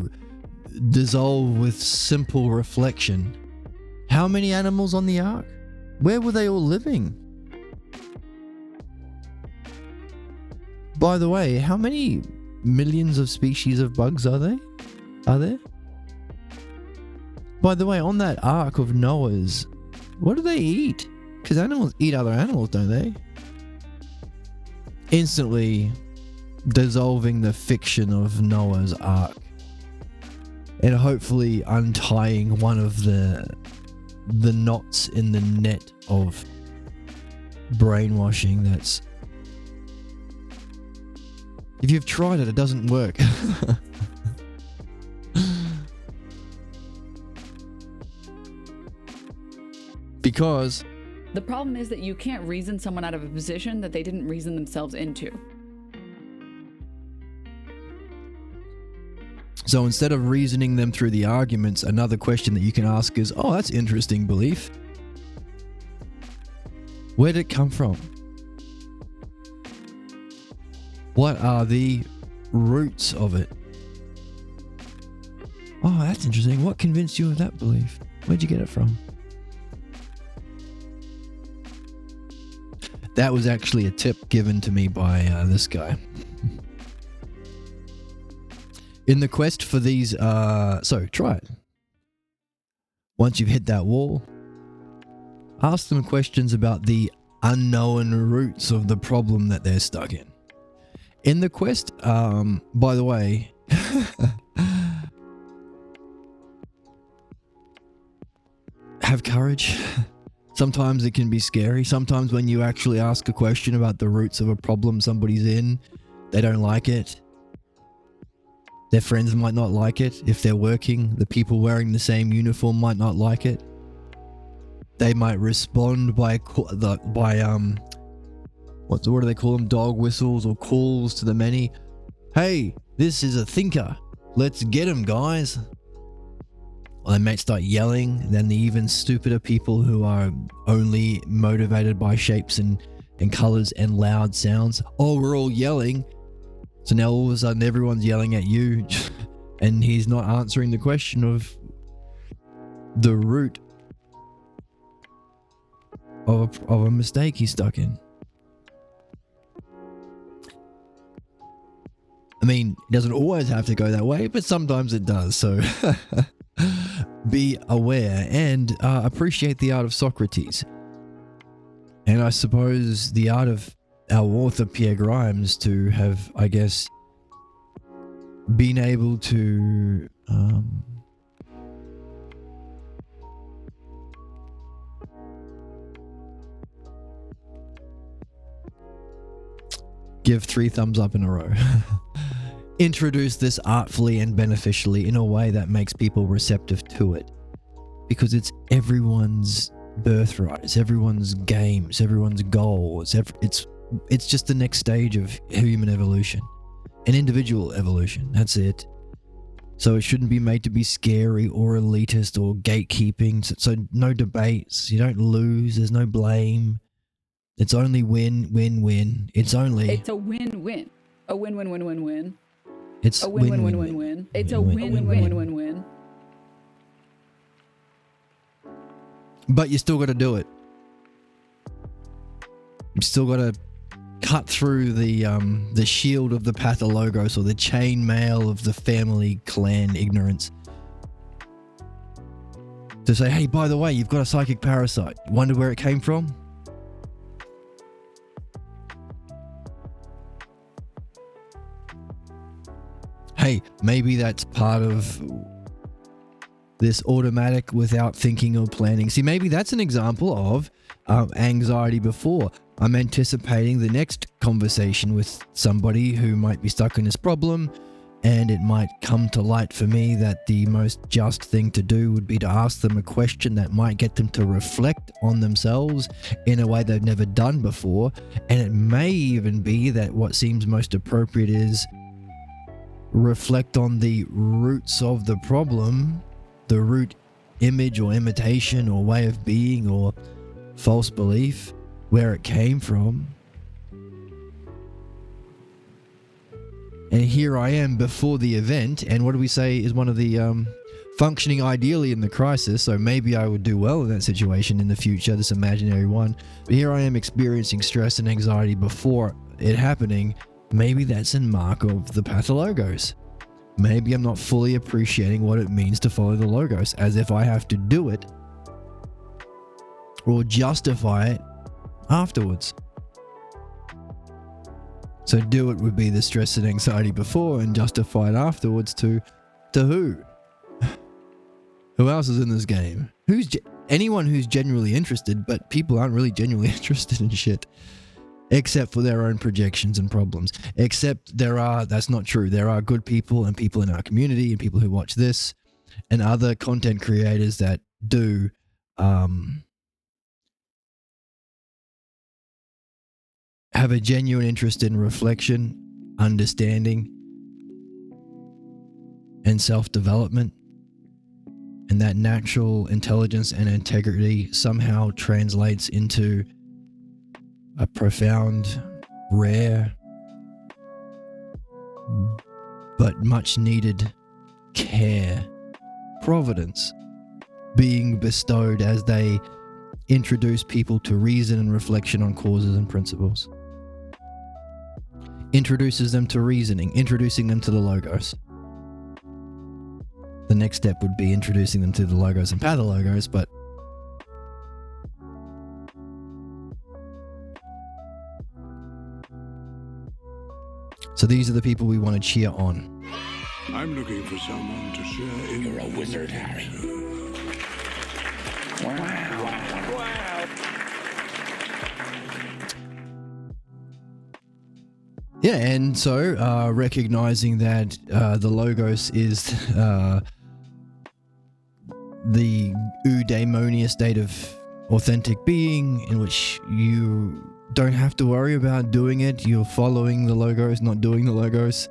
dissolve with simple reflection. How many animals on the ark? Where were they all living? By the way, how many millions of species of bugs are there? By the way, on that Ark of Noah's, what do they eat? Because animals eat other animals, don't they? Instantly dissolving the fiction of Noah's Ark. And hopefully untying one of the knots in the net of brainwashing that's... If you've tried it, it doesn't work. Because The problem is that you can't reason someone out of a position that they didn't reason themselves into. so instead of reasoning them through the arguments, another question that you can ask is, oh, that's interesting belief. Where did it come from? What are the roots of it? Oh, that's interesting. What convinced you of that belief? Where'd you get it from? That was actually a tip given to me by this guy. In the quest for these, so try it. Once you've hit that wall, ask them questions about the unknown roots of the problem that they're stuck in. In the quest, by the way, have courage. Sometimes it can be scary. Sometimes when you actually ask a question about the roots of a problem somebody's in, they don't like it. Their friends might not like it. If they're working, the people wearing the same uniform might not like it. They might respond by what do they call them? Dog whistles or calls to the many. Hey, this is a thinker. Let's get him, guys. Or they might start yelling. Then the even stupider people who are only motivated by shapes and colors and loud sounds. Oh, we're all yelling. So now all of a sudden everyone's yelling at you and he's not answering the question of the root of a mistake he's stuck in. I mean, it doesn't always have to go that way, but sometimes it does. So be aware and appreciate the art of Socrates. And I suppose the art of our author, Pierre Grimes, to have, I guess, been able to give 3 thumbs up in a row. Introduce this artfully and beneficially in a way that makes people receptive to it. Because it's everyone's birthright, it's everyone's game, it's everyone's goal, it's just the next stage of human evolution. An individual evolution, that's it. So it shouldn't be made to be scary or elitist or gatekeeping. So no debates, you don't lose, there's no blame. It's only win, win, win. It's a win-win. A win-win-win-win-win. It's a win-win-win-win-win. It's a win-win-win-win-win. But you still got to do it. You still got to cut through the shield of the pathologos or the chain mail of the family clan ignorance. To say, hey, by the way, you've got a psychic parasite. Wonder where it came from? hey, maybe that's part of this automatic without thinking or planning. See, maybe that's an example of anxiety before. I'm anticipating the next conversation with somebody who might be stuck in this problem, and it might come to light for me that the most just thing to do would be to ask them a question that might get them to reflect on themselves in a way they've never done before. And it may even be that what seems most appropriate is reflect on the roots of the problem, the root image or imitation or way of being or false belief, where it came from. And here I am before the event, and what do we say is one of the functioning ideally in the crisis, so maybe I would do well in that situation in the future, this imaginary one. But here I am experiencing stress and anxiety before it happening. Maybe that's a mark of the pathologos. Maybe I'm not fully appreciating what it means to follow the logos, as if I have to do it or justify it afterwards. So do it would be the stress and anxiety before, and justify it afterwards to who? Who else is in this game? Anyone who's genuinely interested, but people aren't really genuinely interested in shit. Except for their own projections and problems. Except that's not true. There are good people and people in our community and people who watch this and other content creators that do have a genuine interest in reflection, understanding, and self-development. And that natural intelligence and integrity somehow translates into a profound, rare, but much needed care, providence being bestowed as they introduce people to reason and reflection on causes and principles. Introduces them to reasoning, introducing them to the logos. The next step would be introducing them to the logos and pathologos, but so these are the people we want to cheer on. I'm looking for someone to share in. You're a wizard, Harry. Yeah, and so recognizing that the logos is the eudaimonia state of authentic being, in which you don't have to worry about doing it. You're following the logos, not doing the logos.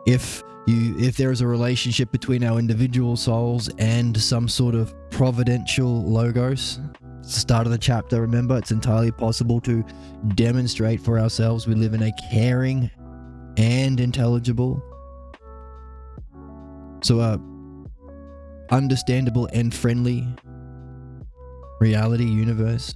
If there is a relationship between our individual souls and some sort of providential logos, it's the start of the chapter, remember, it's entirely possible to demonstrate for ourselves we live in a caring and intelligible, so understandable and friendly reality universe.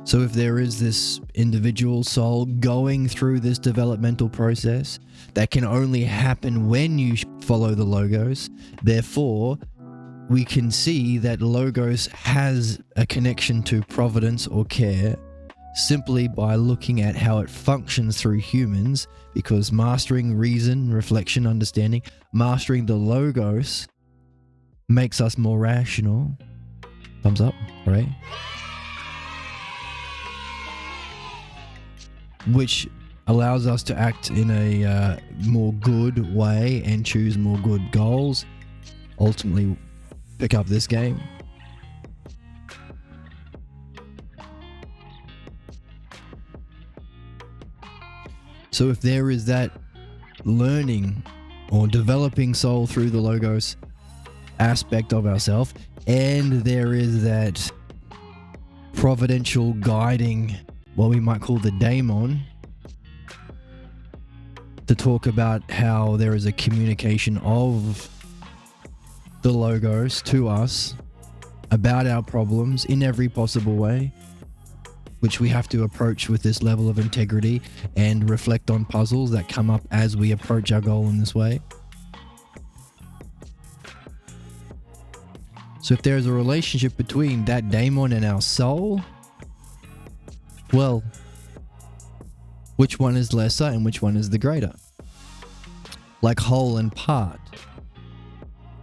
So if there is this individual soul going through this developmental process that can only happen when you follow the logos, therefore we can see that logos has a connection to providence or care simply by looking at how it functions through humans, because mastering reason, reflection, understanding, mastering the logos makes us more rational. Thumbs up, right? Which allows us to act in a more good way and choose more good goals. Ultimately, pick up this game. So if there is that learning or developing soul through the logos aspect of ourself, and there is that providential guiding, what we might call the daemon, to talk about how there is a communication of the logos to us about our problems in every possible way, which we have to approach with this level of integrity and reflect on puzzles that come up as we approach our goal in this way. So if there is a relationship between that daemon and our soul, Well, which one is lesser and which one is the greater? Like whole and part.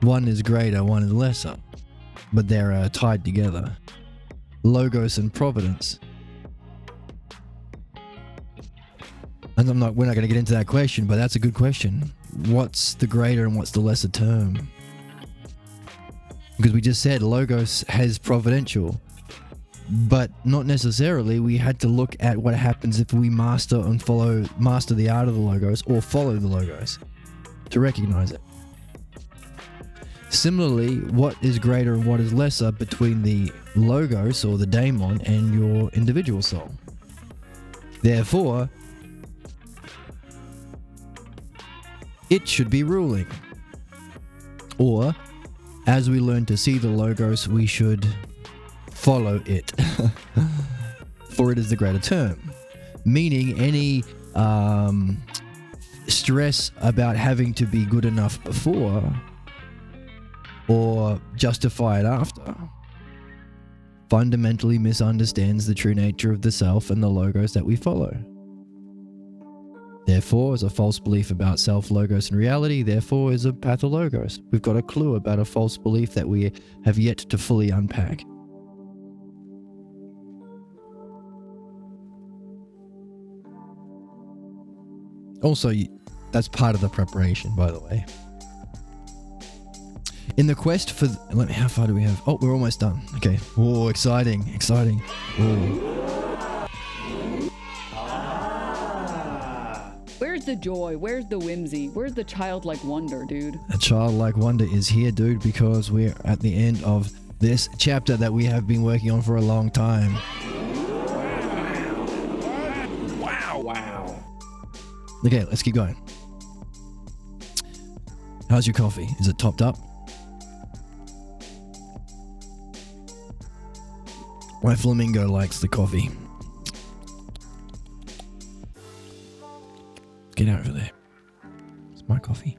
One is greater, one is lesser, but they're tied together. Logos and providence. And we're not going to get into that question, but that's a good question. What's the greater and what's the lesser term? Because we just said logos has providential, but not necessarily. We had to look at what happens if we master the art of the logos or follow the logos to recognize it. Similarly, what is greater and what is lesser between the logos or the daemon and your individual soul? Therefore, it should be ruling. Or, as we learn to see the logos, we should follow it. For it is the greater term. Meaning any stress about having to be good enough before or justify it after fundamentally misunderstands the true nature of the self and the logos that we follow. Therefore is a false belief about self, logos, and reality. Therefore is a pathologos. We've got a clue about a false belief that we have yet to fully unpack. Also, that's part of the preparation, by the way. In the quest for... how far do we have? Oh, we're almost done. Okay. Oh, exciting. Oh. Where's the joy? Where's the whimsy? Where's the childlike wonder, dude? A childlike wonder is here, dude, because we're at the end of this chapter that we have been working on for a long time. Wow. Okay, let's keep going. How's your coffee? Is it topped up? My flamingo likes the coffee. Get out of there. It's my coffee.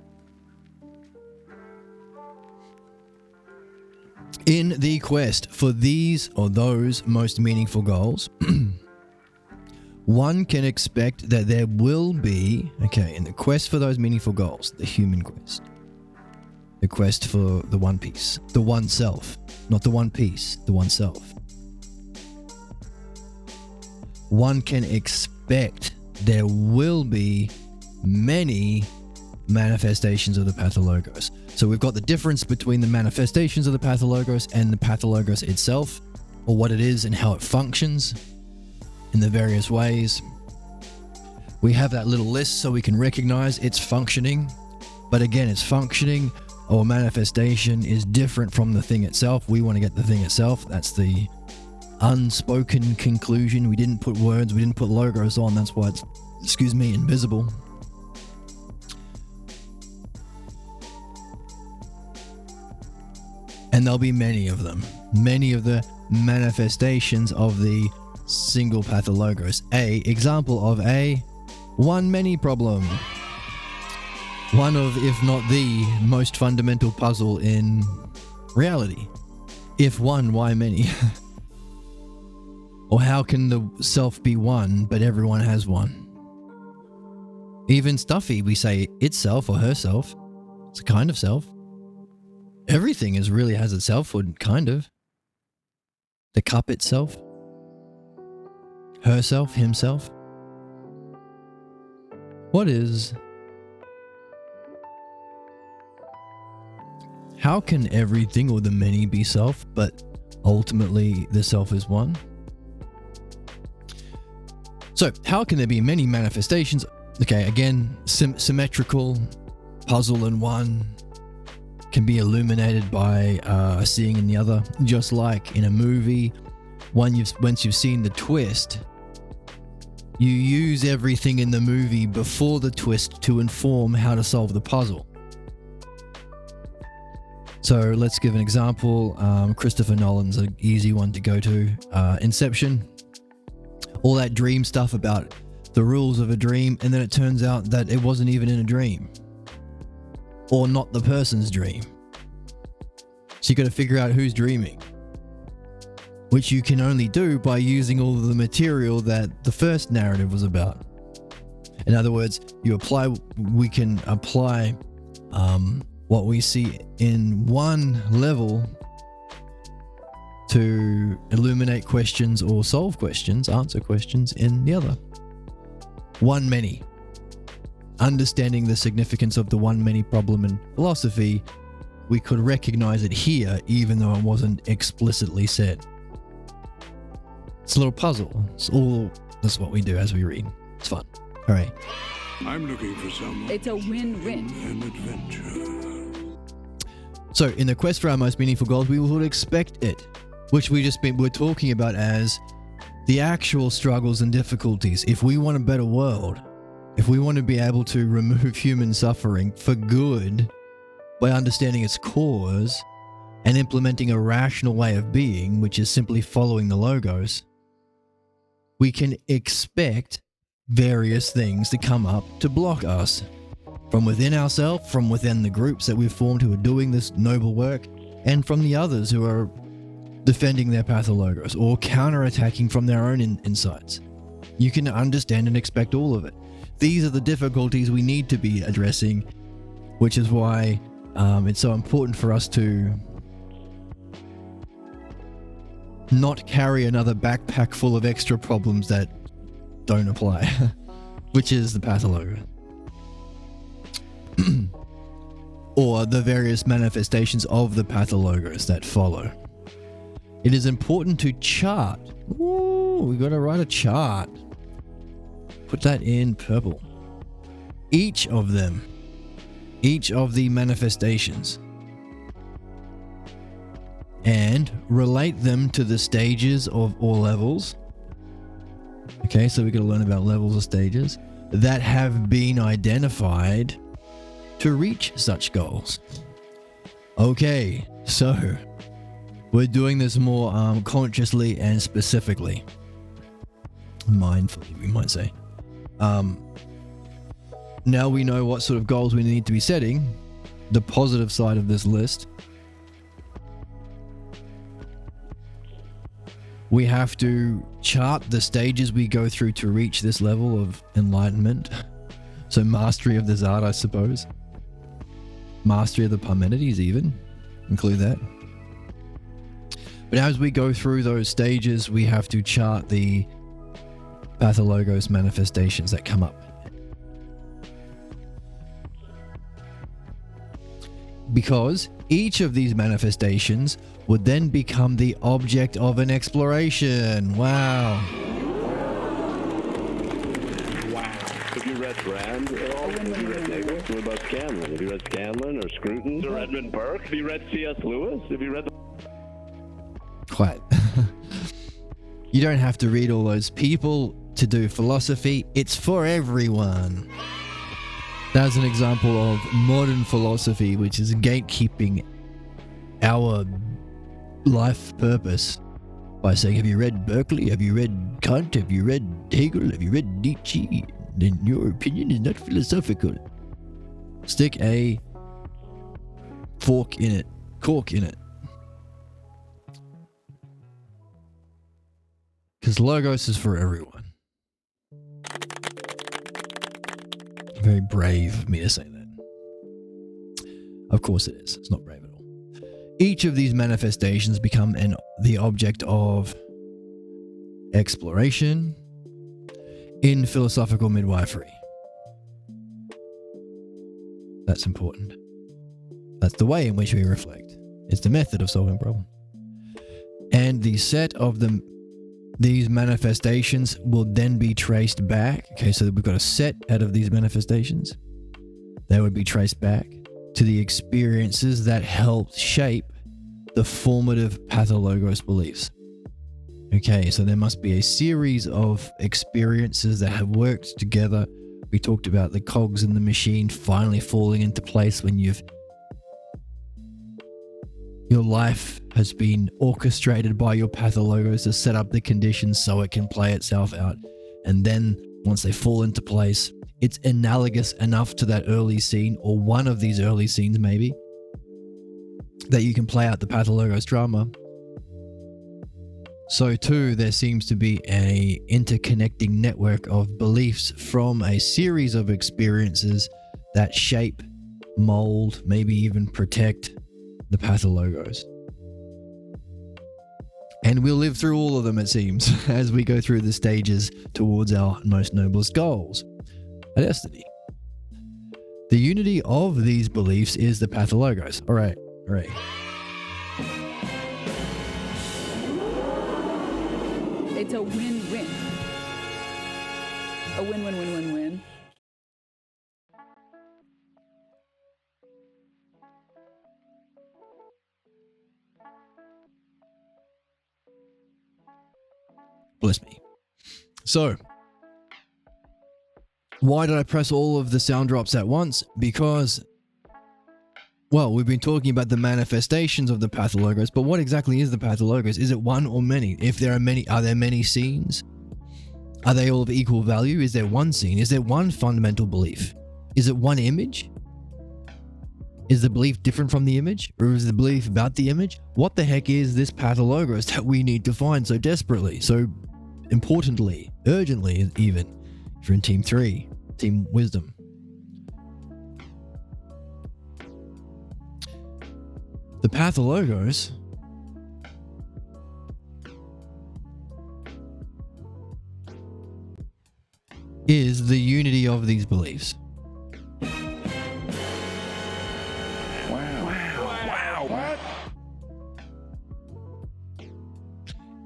In the quest for these or those most meaningful goals, one can expect that there will be, in the quest for those meaningful goals, the human quest, the quest for the one piece, the one self, not the one piece, the one self. One can expect there will be many manifestations of the pathologos. So we've got the difference between the manifestations of the pathologos and the pathologos itself, or what it is and how it functions in the various ways. We have that little list so we can recognize its functioning, but again, its functioning or manifestation is different from the thing itself. We want to get the thing itself. That's the unspoken conclusion. We didn't put words, we didn't put logos on. That's why it's, invisible. And there'll be many of them. Many of the manifestations of the single pathologos. Example of a one-many problem. One of, if not the most fundamental puzzle in reality. If one, why many? Or how can the self be one, but everyone has one? Even Stuffy, we say itself or herself. It's a kind of self. Everything really has a selfhood, kind of. The cup itself. Herself, himself. What is... How can everything or the many be self, but ultimately the self is one? So, how can there be many manifestations? Okay, again, symmetrical, puzzle in one can be illuminated by seeing in the other. Just like in a movie, once you've seen the twist, you use everything in the movie before the twist to inform how to solve the puzzle. So let's give an example. Christopher Nolan's an easy one to go to. Inception. All that dream stuff about the rules of a dream, and then it turns out that it wasn't even in a dream. Or not the person's dream. So you got to figure out who's dreaming. which you can only do by using all of the material that the first narrative was about. In other words, we can apply what we see in one level to illuminate questions or solve questions, answer questions in the other. One many. Understanding the significance of the one many problem in philosophy, we could recognize it here even though it wasn't explicitly said. It's a little puzzle. That's what we do as we read. It's fun. All right. I'm looking for someone. It's a win-win. An adventure. So in the quest for our most meaningful goals, we would expect it, which we're talking about as the actual struggles and difficulties. If we want a better world, if we want to be able to remove human suffering for good by understanding its cause and implementing a rational way of being, which is simply following the logos, we can expect various things to come up to block us from within ourselves, from within the groups that we've formed who are doing this noble work, and from the others who are defending their pathologos or counterattacking from their own insights. You can understand and expect all of it. These are the difficulties we need to be addressing, which is why it's so important for us to not carry another backpack full of extra problems that don't apply, which is the pathologo. Or the various manifestations of the pathologos that follow. It is important to chart. Ooh, we gotta write a chart. Put that in purple. Each of them, each of the manifestations, and relate them to the stages of or levels. Okay, so we gotta learn about levels or stages that have been identified to reach such goals. Okay, so we're doing this more consciously and specifically. Mindfully, we might say. Now we know what sort of goals we need to be setting. The positive side of this list. We have to chart the stages we go through to reach this level of enlightenment. So mastery of the Zard, I suppose. Mastery of the Parmenides even. Include that. But as we go through those stages, we have to chart the pathologos manifestations that come up. Because each of these manifestations would then become the object of an exploration. Wow. Have you read Brand at all? Have you read Nagel? What about Scanlon? Have you read Scanlon or Scruton or Edmund Burke? Have you read C.S. Lewis? Have you read Quiet. You don't have to read all those people to do philosophy. It's for everyone. That's an example of modern philosophy, which is gatekeeping our life purpose by saying, have you read Berkeley? Have you read Kant? Have you read Hegel? Have you read Nietzsche? Then your opinion is not philosophical. Stick a cork in it. Because Logos is for everyone. Very brave of me to say that. Of course it is. It's not brave at all. Each of these manifestations become the object of exploration in philosophical midwifery. That's important. That's the way in which we reflect. It's the method of solving problems. And the set of these manifestations will then be traced back. Okay, so we've got a set out of these manifestations. They would be traced back to the experiences that helped shape the formative pathologos beliefs. Okay, so there must be a series of experiences that have worked together. We talked about the cogs in the machine finally falling into place when your life has been orchestrated by your pathologos to set up the conditions so it can play itself out. And then once they fall into place, it's analogous enough to that early scene, or one of these early scenes maybe, that you can play out the pathologos drama. so too there seems to be an interconnecting network of beliefs from a series of experiences that shape, mold, maybe even protect the pathologos. And we'll live through all of them, it seems, as we go through the stages towards our most noblest goals, a destiny. The unity of these beliefs is the pathologos. All right. It's a win-win. A win-win-win-win-win. Bless me. So, why did I press all of the sound drops at once? Because, well, we've been talking about the manifestations of the pathologos, but what exactly is the pathologos? Is it one or many? If there are many, are there many scenes? Are they all of equal value? Is there one scene? Is there one fundamental belief? Is it one image? Is the belief different from the image? Or is the belief about the image? What the heck is this pathologos that we need to find so desperately, so importantly, urgently even, if you're in Team 3, Team Wisdom? The pathologos is the unity of these beliefs.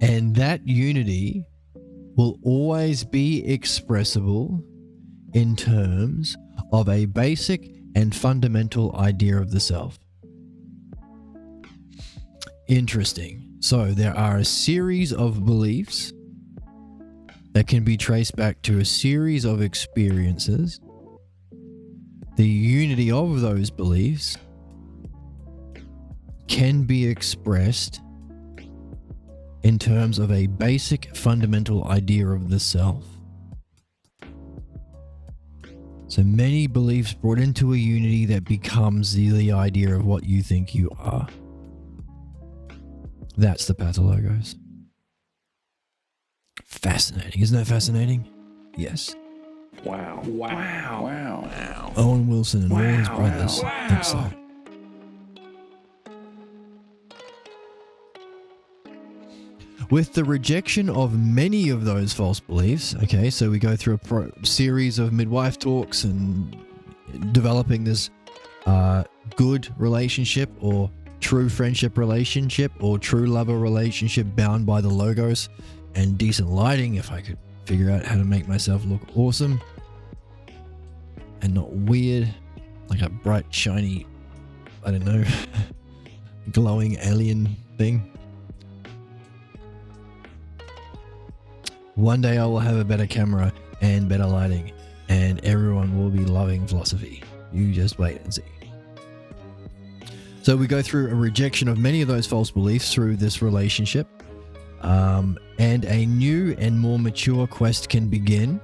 And that unity will always be expressible in terms of a basic and fundamental idea of the self. Interesting. So there are a series of beliefs that can be traced back to a series of experiences. The unity of those beliefs can be expressed in terms of a basic fundamental idea of the self. So many beliefs brought into a unity that becomes the idea of what you think you are. That's the pathologos. Fascinating. Isn't that fascinating? Yes. Wow. Owen Wilson and all his brothers think so. With the rejection of many of those false beliefs, okay, so we go through a series of midwife talks and developing this good relationship or true friendship relationship or true lover relationship bound by the logos and decent lighting, if I could figure out how to make myself look awesome and not weird, like a bright, shiny, I don't know, glowing alien thing. One day I will have a better camera and better lighting, and everyone will be loving philosophy. You just wait and see. So we go through a rejection of many of those false beliefs through this relationship, and a new and more mature quest can begin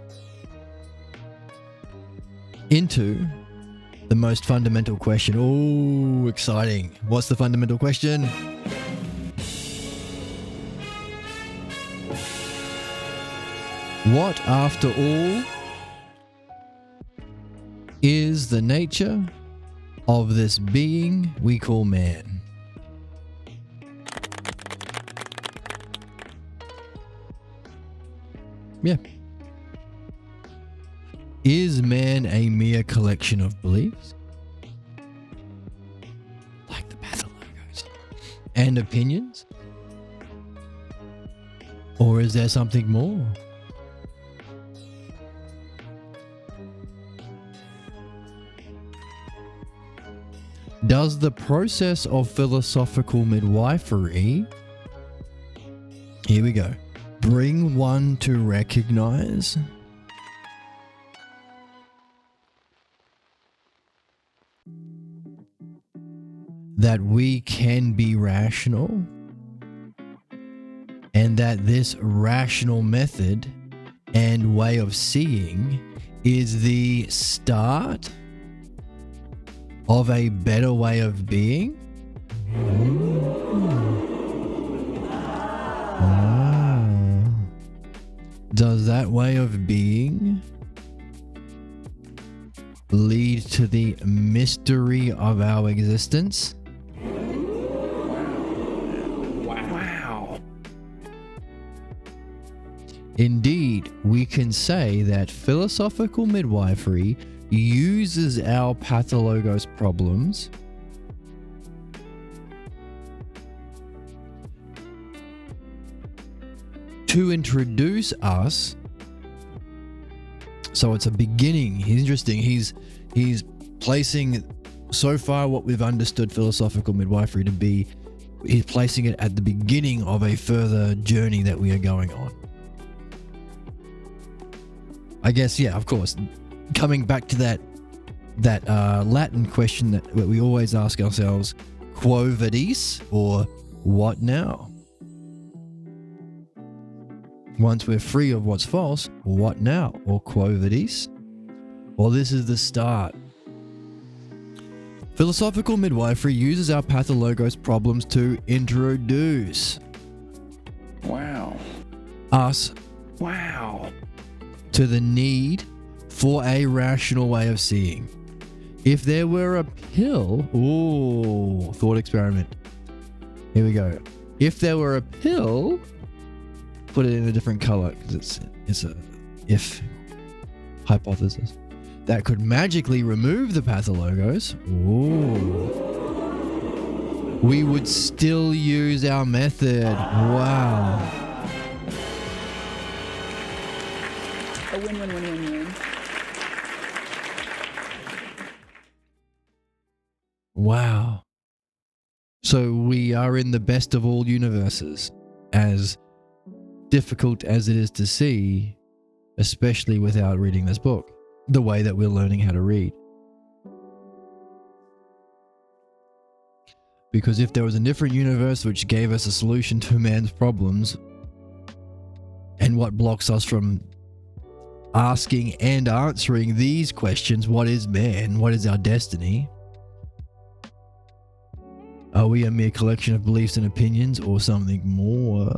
into the most fundamental question. Oh, exciting. What's the fundamental question? What, after all, is the nature of this being we call man? Yeah. Is man a mere collection of beliefs? Like the pathologos. And opinions? Or is there something more? Does the process of philosophical midwifery, here we go, bring one to recognize that we can be rational and that this rational method and way of seeing is the start of a better way of being? Does that way of being lead to the mystery of our existence? Wow. Indeed, we can say that philosophical midwifery uses our pathologos problems to introduce us. So it's a beginning. He's interesting. He's placing, so far what we've understood philosophical midwifery to be, he's placing it at the beginning of a further journey that we are going on. I guess, yeah, of course, coming back to that Latin question that we always ask ourselves, quo vadis, or what now? Once we're free of what's false, what now? Or quo vadis? Well, this is the start. Philosophical midwifery uses our pathologos problems to introduce us to the need for a rational way of seeing. If there were a pill, thought experiment. Here we go. If there were a pill, put it in a different color because it's a if hypothesis that could magically remove the pathologos. We would still use our method. Wow. A win-win-win-win-win. Wow. So we are in the best of all universes, as difficult as it is to see, especially without reading this book, the way that we're learning how to read. Because if there was a different universe which gave us a solution to man's problems, and what blocks us from asking and answering these questions, what is man? What is our destiny? Are we a mere collection of beliefs and opinions, or something more?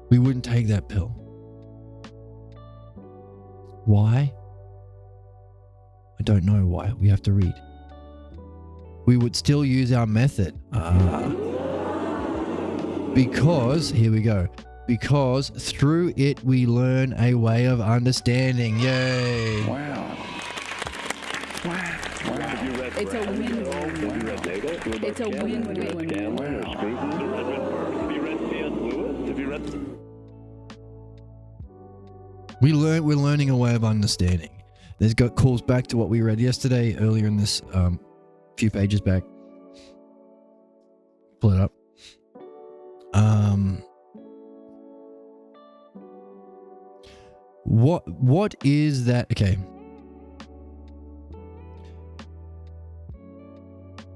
We wouldn't take that pill. Why? I don't know why. We have to read. We would still use our method. Because, here we go. Because through it we learn a way of understanding. Yay! It's a win-win. It's a win-win-win. We're learning a way of understanding. There's got calls back to what we read yesterday, earlier in this, few pages back. Pull it up. What is that? Okay.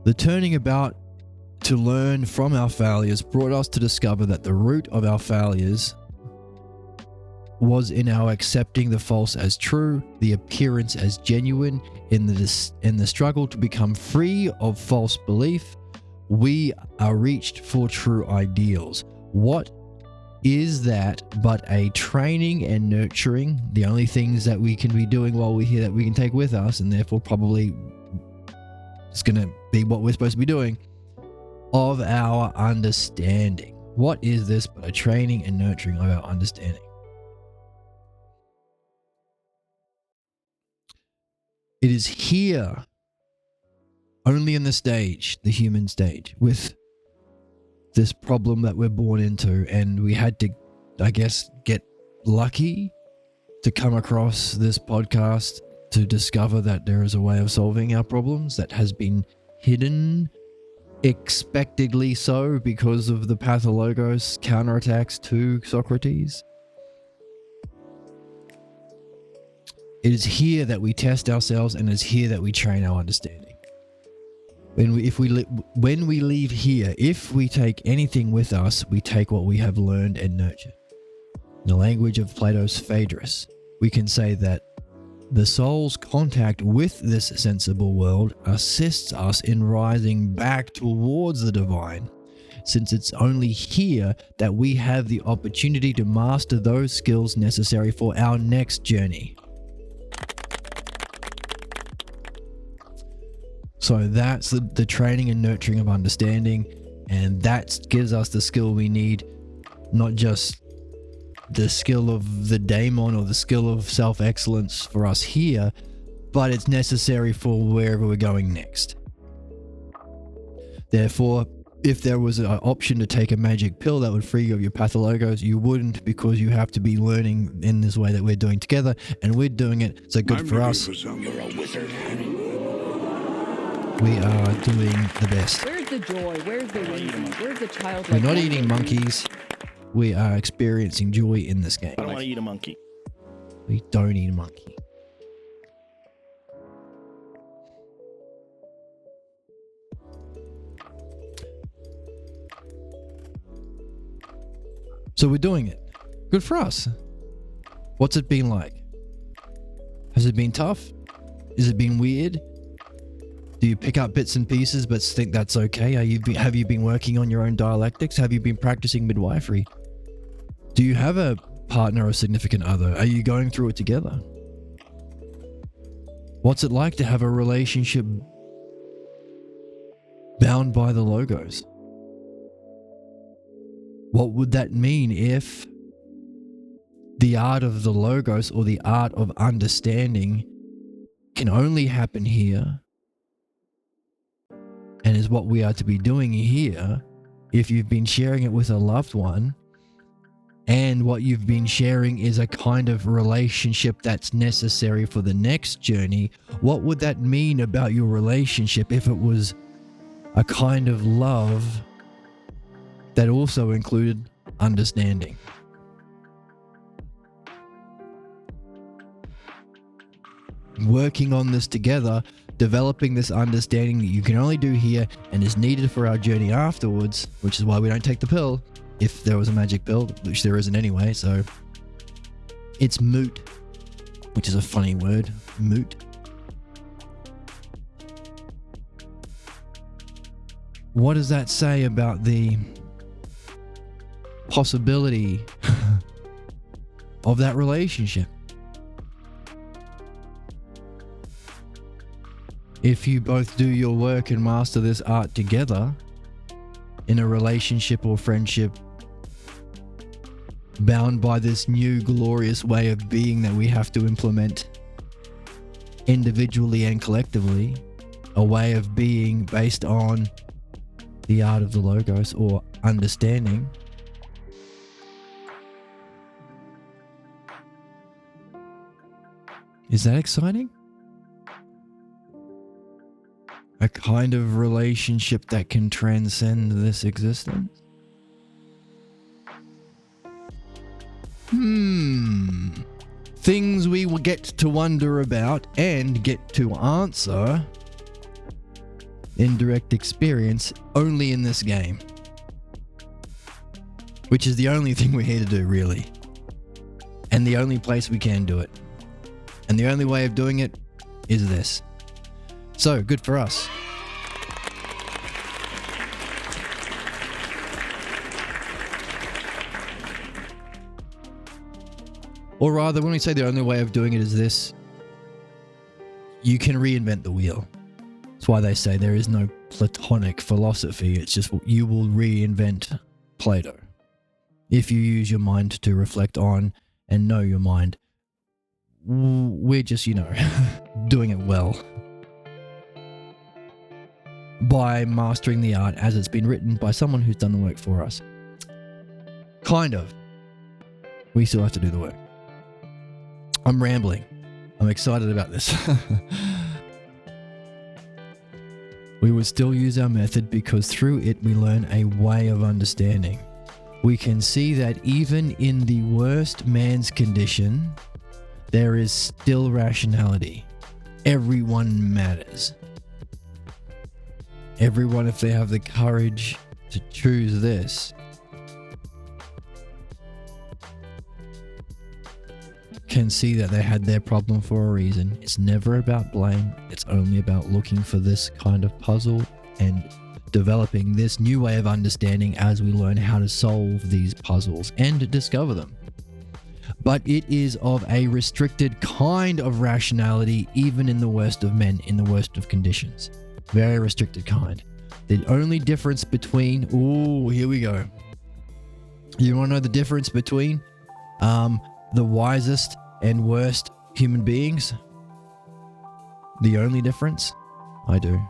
The turning about to learn from our failures brought us to discover that the root of our failures was in our accepting the false as true, the appearance as genuine. In the struggle to become free of false belief, we are reached for true ideals. What is that but a training and nurturing? The only things that we can be doing while we're here that we can take with us, and therefore probably it's going to be what we're supposed to be doing, of our understanding. What is this but a training and nurturing of our understanding? It is here, only in the stage, the human stage, with this problem that we're born into, and we had to, I guess, get lucky to come across this podcast to discover that there is a way of solving our problems that has been hidden, expectedly so, because of the pathologos counterattacks to Socrates. It is here that we test ourselves, and it is here that we train our understanding. When we leave here, if we take anything with us, we take what we have learned and nurtured. In the language of Plato's Phaedrus, we can say that the soul's contact with this sensible world assists us in rising back towards the divine. since it's only here that we have the opportunity to master those skills necessary for our next journey. So that's the training and nurturing of understanding, and that gives us the skill we need, not just the skill of the daemon or the skill of self-excellence for us here, but it's necessary for wherever we're going next. Therefore, if there was an option to take a magic pill that would free you of your pathologos, you wouldn't, because you have to be learning in this way that we're doing together, and we're doing it. So good for us. You're a wizard. We are doing the best. Where's the joy? Where's the whimsy? Where's the childlike? We're not wonder? eating monkeys. We are experiencing joy in this game. I don't want to eat a monkey. We don't eat a monkey. So we're doing it. Good for us. What's it been like? Has it been tough? Has it been weird? Do you pick up bits and pieces but think that's okay? Have you been working on your own dialectics? Have you been practicing midwifery? Do you have a partner or significant other? Are you going through it together? What's it like to have a relationship bound by the logos? What would that mean if the art of the logos, or the art of understanding, can only happen here, and is what we are to be doing here if you've been sharing it with a loved one, and what you've been sharing is a kind of relationship that's necessary for the next journey? What would that mean about your relationship if it was a kind of love that also included understanding? Working on this together, developing this understanding that you can only do here and is needed for our journey afterwards, which is why we don't take the pill, if there was a magic pill, which there isn't anyway, so it's moot, which is a funny word, moot. What does that say about the possibility of that relationship? If you both do your work and master this art together in a relationship or friendship bound by this new glorious way of being that we have to implement individually and collectively, a way of being based on the art of the logos or understanding, is that exciting? A kind of relationship that can transcend this existence? Things we will get to wonder about and get to answer in direct experience only in this game. Which is the only thing we're here to do, really. And the only place we can do it. And the only way of doing it is this. So, good for us. Or rather, when we say the only way of doing it is this, you can reinvent the wheel. That's why they say there is no Platonic philosophy. It's just you will reinvent Plato. If you use your mind to reflect on and know your mind. We're just, doing it well. By mastering the art as it's been written by someone who's done the work for us. Kind of. We still have to do the work. I'm rambling. I'm excited about this. We would still use our method because through it we learn a way of understanding. We can see that even in the worst man's condition, there is still rationality. Everyone matters. Everyone, if they have the courage to choose this, can see that they had their problem for a reason. It's never about blame. It's only about looking for this kind of puzzle and developing this new way of understanding as we learn how to solve these puzzles and discover them. But it is of a restricted kind of rationality, even in the worst of men, in the worst of conditions. Very restricted kind. The only difference between... Ooh, here we go. You want to know the difference between the wisest and worst human beings? The only difference? I do.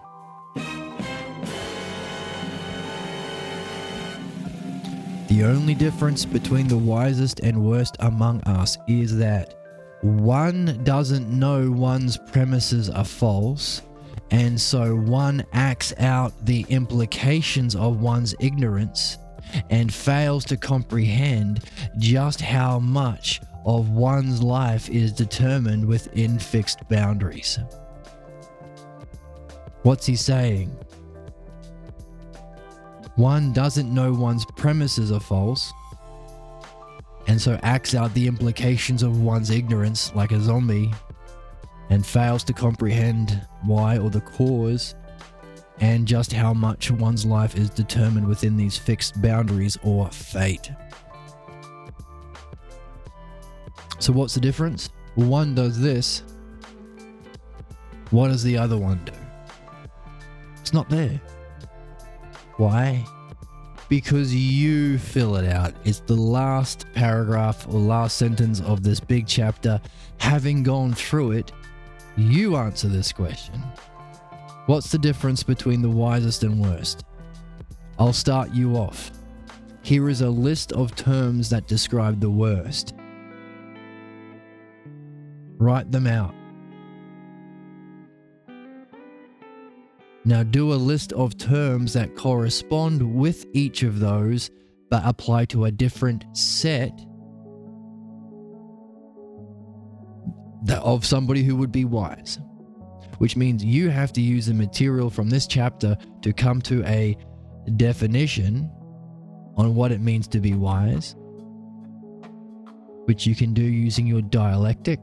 The only difference between the wisest and worst among us is that one doesn't know one's premises are false, and so one acts out the implications of one's ignorance and fails to comprehend just how much of one's life is determined within fixed boundaries. What's he saying? One doesn't know one's premises are false, and so acts out the implications of one's ignorance like a zombie, and fails to comprehend why or the cause, and just how much one's life is determined within these fixed boundaries or fate. So what's the difference? Well, one does this. What does the other one do? It's not there. Why? Because you fill it out. It's the last paragraph or last sentence of this big chapter. Having gone through it, you answer this question. What's the difference between the wisest and worst? I'll start you off. Here is a list of terms that describe the worst. Write them out. Now do a list of terms that correspond with each of those, but apply to a different set of somebody who would be wise. Which means you have to use the material from this chapter to come to a definition on what it means to be wise, which you can do using your dialectic,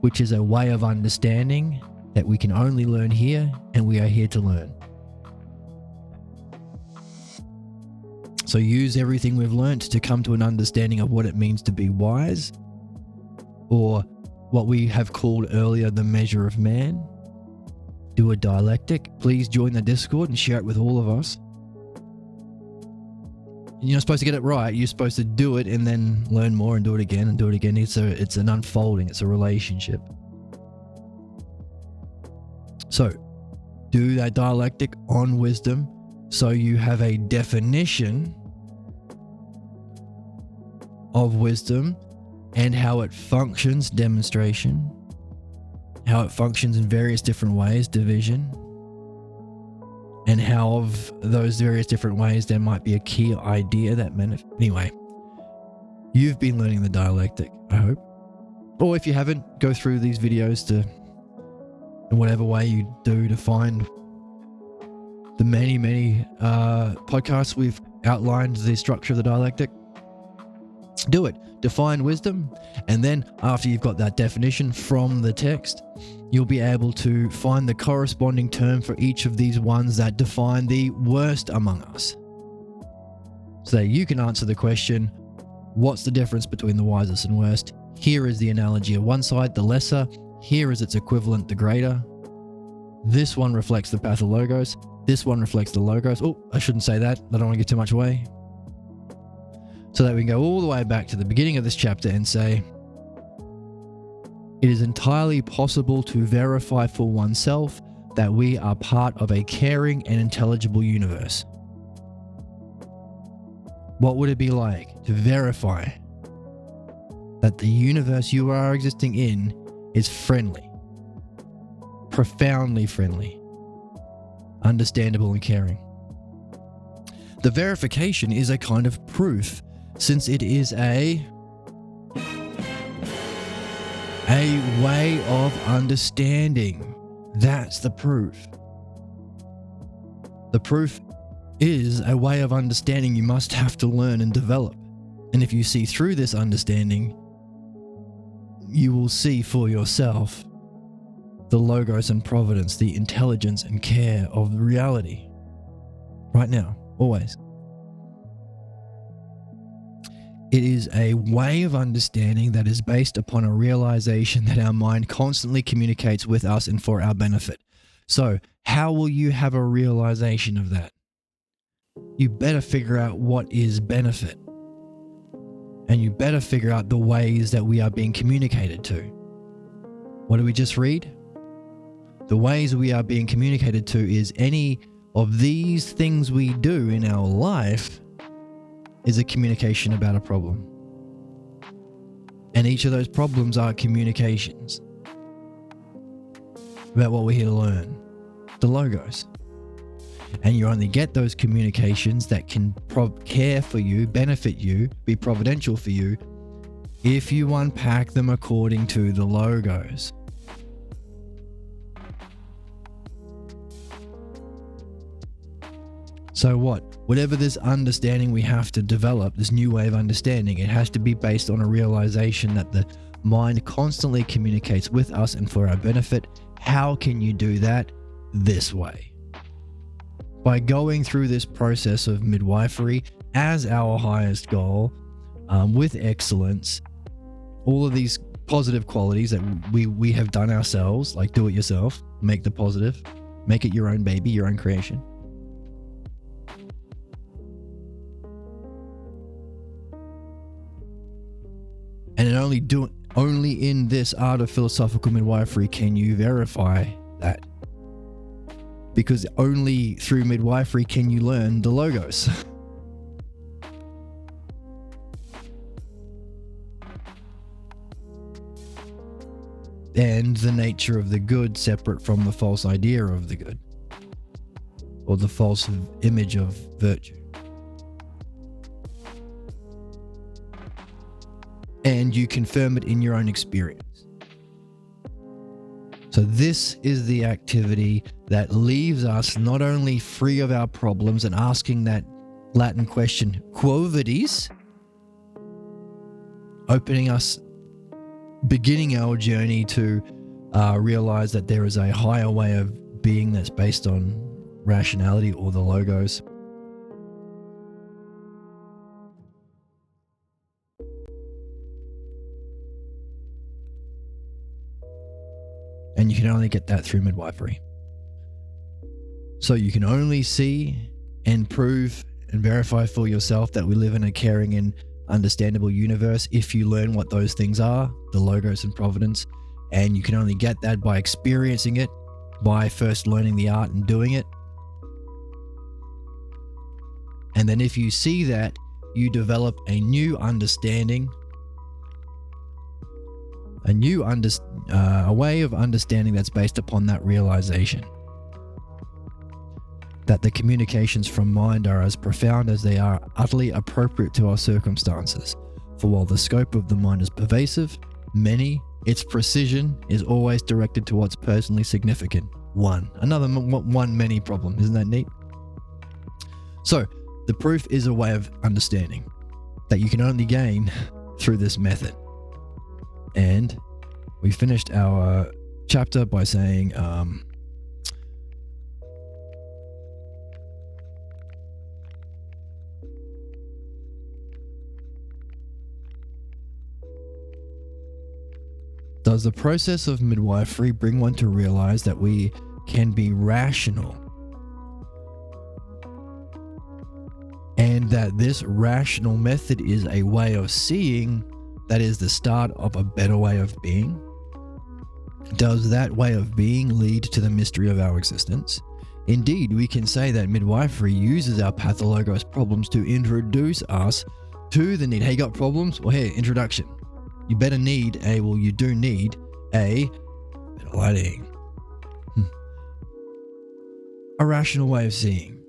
which is a way of understanding that we can only learn here, and we are here to learn. So use everything we've learnt to come to an understanding of what it means to be wise, or what we have called earlier the measure of man. Do a dialectic. Please join the Discord and share it with all of us. You're not supposed to get it right. You're supposed to do it and then learn more and do it again and do it again. It's an unfolding. It's a relationship. So, do that dialectic on wisdom so you have a definition of wisdom and how it functions, demonstration, how it functions in various different ways, division, and how of those various different ways there might be a key idea that anyway, you've been learning the dialectic, I hope. Or if you haven't, go through these videos in whatever way you do to find the many podcasts we've outlined the structure of the dialectic. Do it. Define wisdom, and then after you've got that definition from the text, you'll be able to find the corresponding term for each of these ones that define the worst among us. So you can answer the question, what's the difference between the wisest and worst? Here is the analogy of one side, the lesser. Here is its equivalent, the greater. This one reflects the pathologos. This one reflects the logos. Oh, I shouldn't say that. I don't want to give too much away. So that we can go all the way back to the beginning of this chapter and say, it is entirely possible to verify for oneself that we are part of a caring and intelligible universe. What would it be like to verify that the universe you are existing in is friendly, profoundly friendly, understandable and caring? The verification is a kind of proof, since it is a way of understanding. That's the proof. The proof is a way of understanding you must have to learn and develop. And if you see through this understanding, you will see for yourself the logos and providence, the intelligence and care of reality. right now, always. It is a way of understanding that is based upon a realization that our mind constantly communicates with us and for our benefit. So, how will you have a realization of that? You better figure out what is benefit. And you better figure out the ways that we are being communicated to. What do we just read? The ways we are being communicated to is any of these things we do in our life is a communication about a problem. And each of those problems are communications about what we're here to learn. The logos. And you only get those communications that can care for you, benefit you, be providential for you, if you unpack them according to the logos. So what? Whatever this understanding we have to develop, this new way of understanding, it has to be based on a realization that the mind constantly communicates with us and for our benefit. How can you do that? This way. By going through this process of midwifery as our highest goal, with excellence, all of these positive qualities that we have done ourselves, like do it yourself, make the positive, make it your own baby, your own creation. And only in this art of philosophical midwifery can you verify that. Because only through midwifery can you learn the logos. And the nature of the good separate from the false idea of the good. Or the false image of virtue. And you confirm it in your own experience. So this is the activity that leaves us not only free of our problems and asking that Latin question, quo vadis, beginning our journey to realize that there is a higher way of being that's based on rationality or the logos. And you can only get that through midwifery. So you can only see and prove and verify for yourself that we live in a caring and understandable universe if you learn what those things are, the logos and providence. And you can only get that by experiencing it, by first learning the art and doing it. And then if you see that, you develop a new understanding, a way of understanding that's based upon that realization. That the communications from mind are as profound as they are utterly appropriate to our circumstances. For while the scope of the mind is pervasive, many, its precision is always directed to what's personally significant. Another many problem. Isn't that neat? So, the proof is a way of understanding that you can only gain through this method. And we finished our chapter by saying, does the process of midwifery bring one to realize that we can be rational? And that this rational method is a way of seeing that is the start of a better way of being? Does that way of being lead to the mystery of our existence? Indeed, we can say that midwifery uses our pathologos problems to introduce us to the need. Hey, you got problems? Well, here, introduction. You do need a bit of lighting. A rational way of seeing.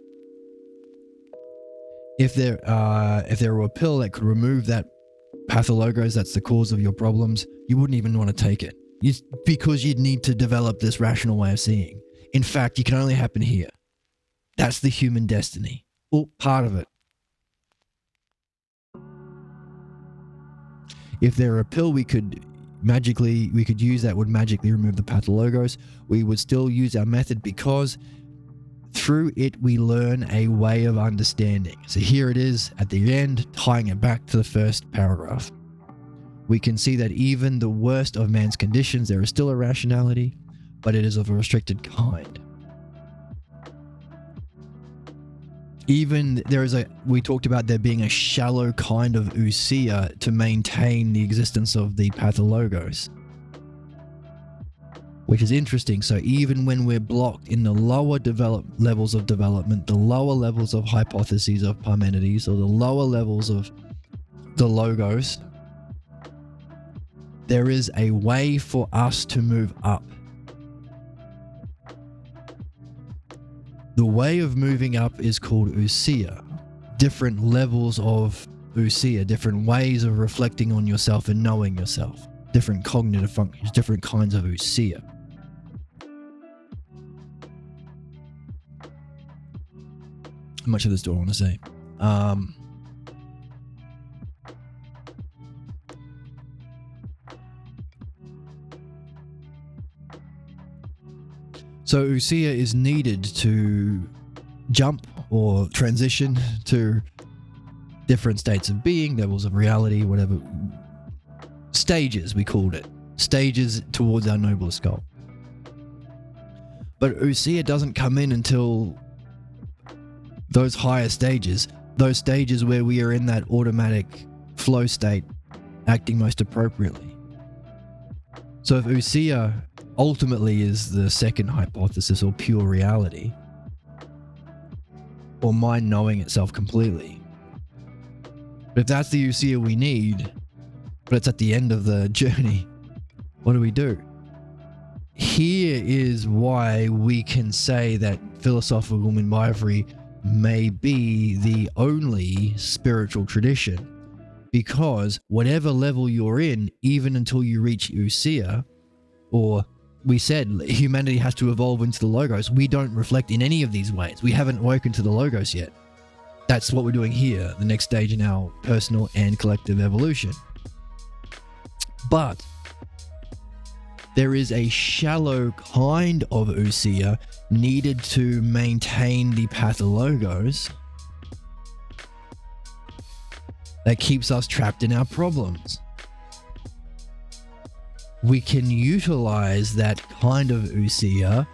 If there were a pill that could remove that pathologos that's the cause of your problems, you wouldn't even want to take it. Because you'd need to develop this rational way of seeing. In fact, it can only happen here. That's the human destiny. Well, part of it. If there were a pill we could use that would magically remove the pathologos, we would still use our method because Through it, we learn a way of understanding. So here it is at the end, tying it back to the first paragraph. We can see that even the worst of man's conditions, there is still a rationality, but it is of a restricted kind. Even we talked about there being a shallow kind of ousia to maintain the existence of the pathologos, which is interesting. So even when we're blocked in the lower levels of development, the lower levels of hypotheses of Parmenides, or the lower levels of the logos, there is a way for us to move up. The way of moving up is called ousia. Different levels of ousia, different ways of reflecting on yourself and knowing yourself. Different cognitive functions, different kinds of ousia. How much of this do I want to say? So ousia is needed to jump or transition to different states of being, levels of reality, whatever. Stages, we called it. Stages towards our noblest goal. But ousia doesn't come in until those higher stages, those stages where we are in that automatic flow state, acting most appropriately. So if ousia ultimately is the second hypothesis, or pure reality, or mind knowing itself completely, but if that's the ousia we need, but it's at the end of the journey, what do we do? Here is why we can say that philosophical midwifery may be the only spiritual tradition, because whatever level you're in, even until you reach ousia, or we said humanity has to evolve into the logos, we don't reflect in any of these ways. We haven't woken to the logos yet. That's what we're doing here, the next stage in our personal and collective evolution. But there is a shallow kind of ousia needed to maintain the pathologos that keeps us trapped in our problems. We can utilize that kind of ousia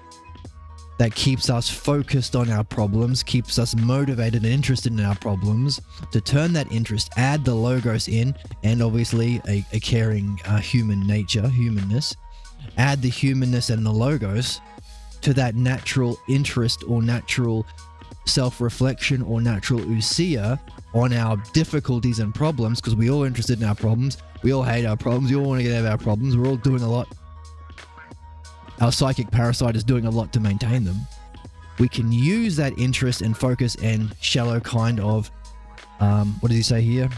that keeps us focused on our problems, keeps us motivated and interested in our problems, to turn that interest, add the logos in, and obviously a caring human nature, humanness, add the humanness and the logos to that natural interest or natural self-reflection or natural ousia on our difficulties and problems, because we're all interested in our problems. We all hate our problems. We all want to get out of our problems. We're all doing a lot. Our psychic parasite is doing a lot to maintain them. We can use that interest and focus and shallow kind of, what does he say here?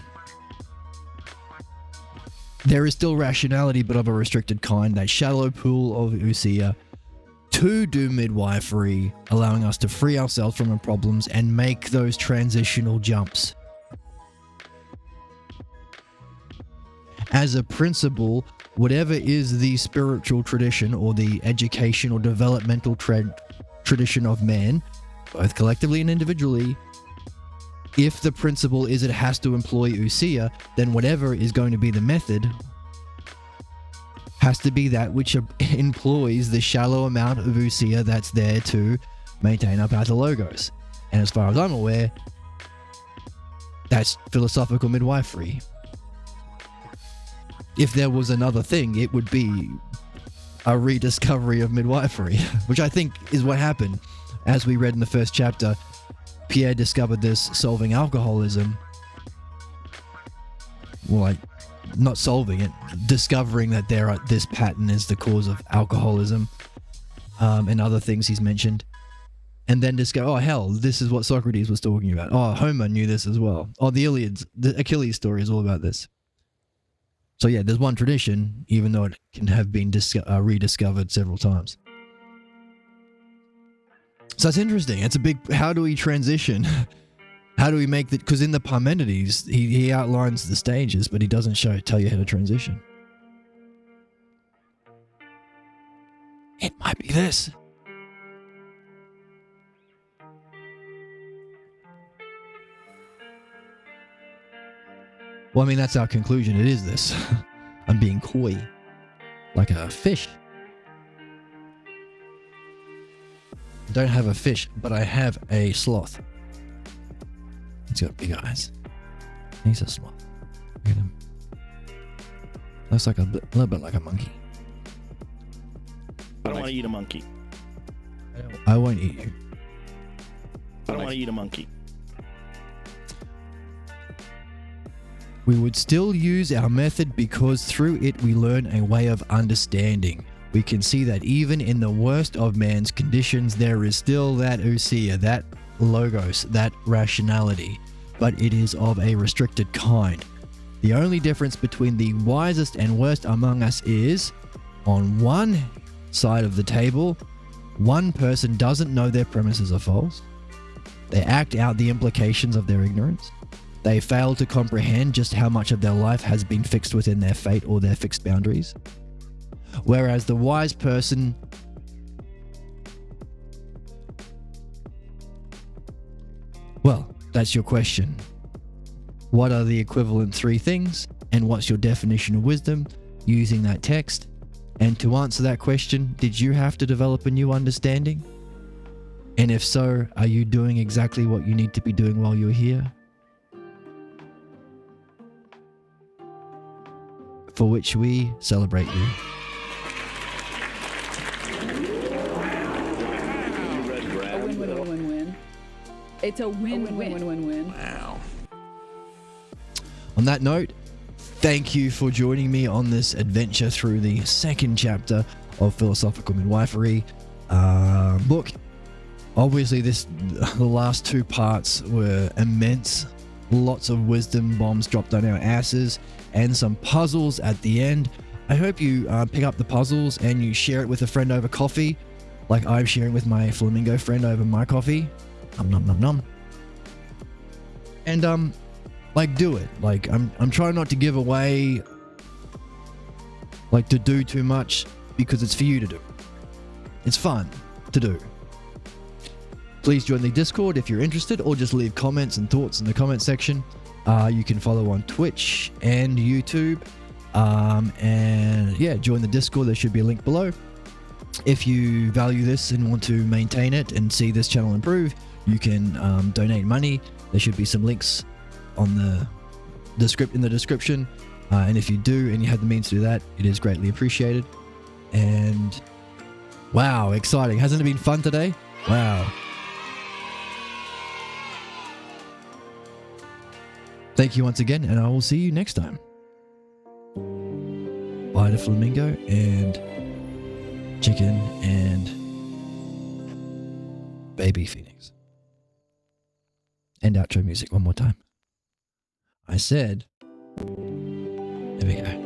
There is still rationality, but of a restricted kind, that shallow pool of ousia, to do midwifery, allowing us to free ourselves from our problems and make those transitional jumps. As a principle, whatever is the spiritual tradition or the education or developmental tradition of man, both collectively and individually, if the principle is it has to employ ousia, then whatever is going to be the method has to be that which employs the shallow amount of ousia that's there to maintain our pathologos. And as far as I'm aware, that's philosophical midwifery. If there was another thing, it would be a rediscovery of midwifery, which I think is what happened. As we read in the first chapter, Pierre discovered this solving alcoholism. Well, like, not solving it, discovering that this pattern is the cause of alcoholism, and other things he's mentioned. And then discover, oh hell, this is what Socrates was talking about. Oh, Homer knew this as well. Oh, the Achilles story is all about this. So yeah, there's one tradition, even though it can have been rediscovered several times. So it's interesting. It's a big, how do we transition? How do we make that? Because in the Parmenides, he outlines the stages, but he doesn't tell you how to transition. It might be this. Well, I mean, that's our conclusion. It is this. I'm being coy. Like a fish. I don't have a fish, but I have a sloth. He's got big eyes. He's a sloth. Look at him. Looks like a little bit like a monkey. I don't want to eat a monkey. I won't eat you. I don't want to eat a monkey. We would still use our method because through it we learn a way of understanding. We can see that even in the worst of man's conditions, there is still that ousia, that logos, that rationality, but it is of a restricted kind. The only difference between the wisest and worst among us is, on one side of the table, one person doesn't know their premises are false. They act out the implications of their ignorance. They fail to comprehend just how much of their life has been fixed within their fate or their fixed boundaries. Whereas the wise person well, that's your question. What are the equivalent three things? And what's your definition of wisdom using that text? And to answer that question, did you have to develop a new understanding? And if so, are you doing exactly what you need to be doing while you're here? For which we celebrate you. A win-win-win-win-win. It's a win-win-win-win-win. Wow. On that note, thank you for joining me on this adventure through the second chapter of Philosophical Midwifery book. Obviously, the last two parts were immense. Lots of wisdom bombs dropped on our asses and some puzzles at the end. I hope you pick up the puzzles and you share it with a friend over coffee, like I'm sharing with my flamingo friend over my coffee. Nom nom nom. And like, do it. Like, I'm trying not to give away, like, to do too much, because it's for you to do. It's fun to do. Please join the Discord if you're interested, or just leave comments and thoughts in the comment section. You can follow on Twitch and YouTube. And yeah, join the Discord. There should be a link below. If you value this and want to maintain it and see this channel improve, you can donate money. There should be some links on the description. And if you do and you have the means to do that, it is greatly appreciated. And wow, exciting. Hasn't it been fun today? Wow. Thank you once again, and I will see you next time. Bye to Flamingo and Chicken and Baby Phoenix. And outro music one more time. I said, there we go.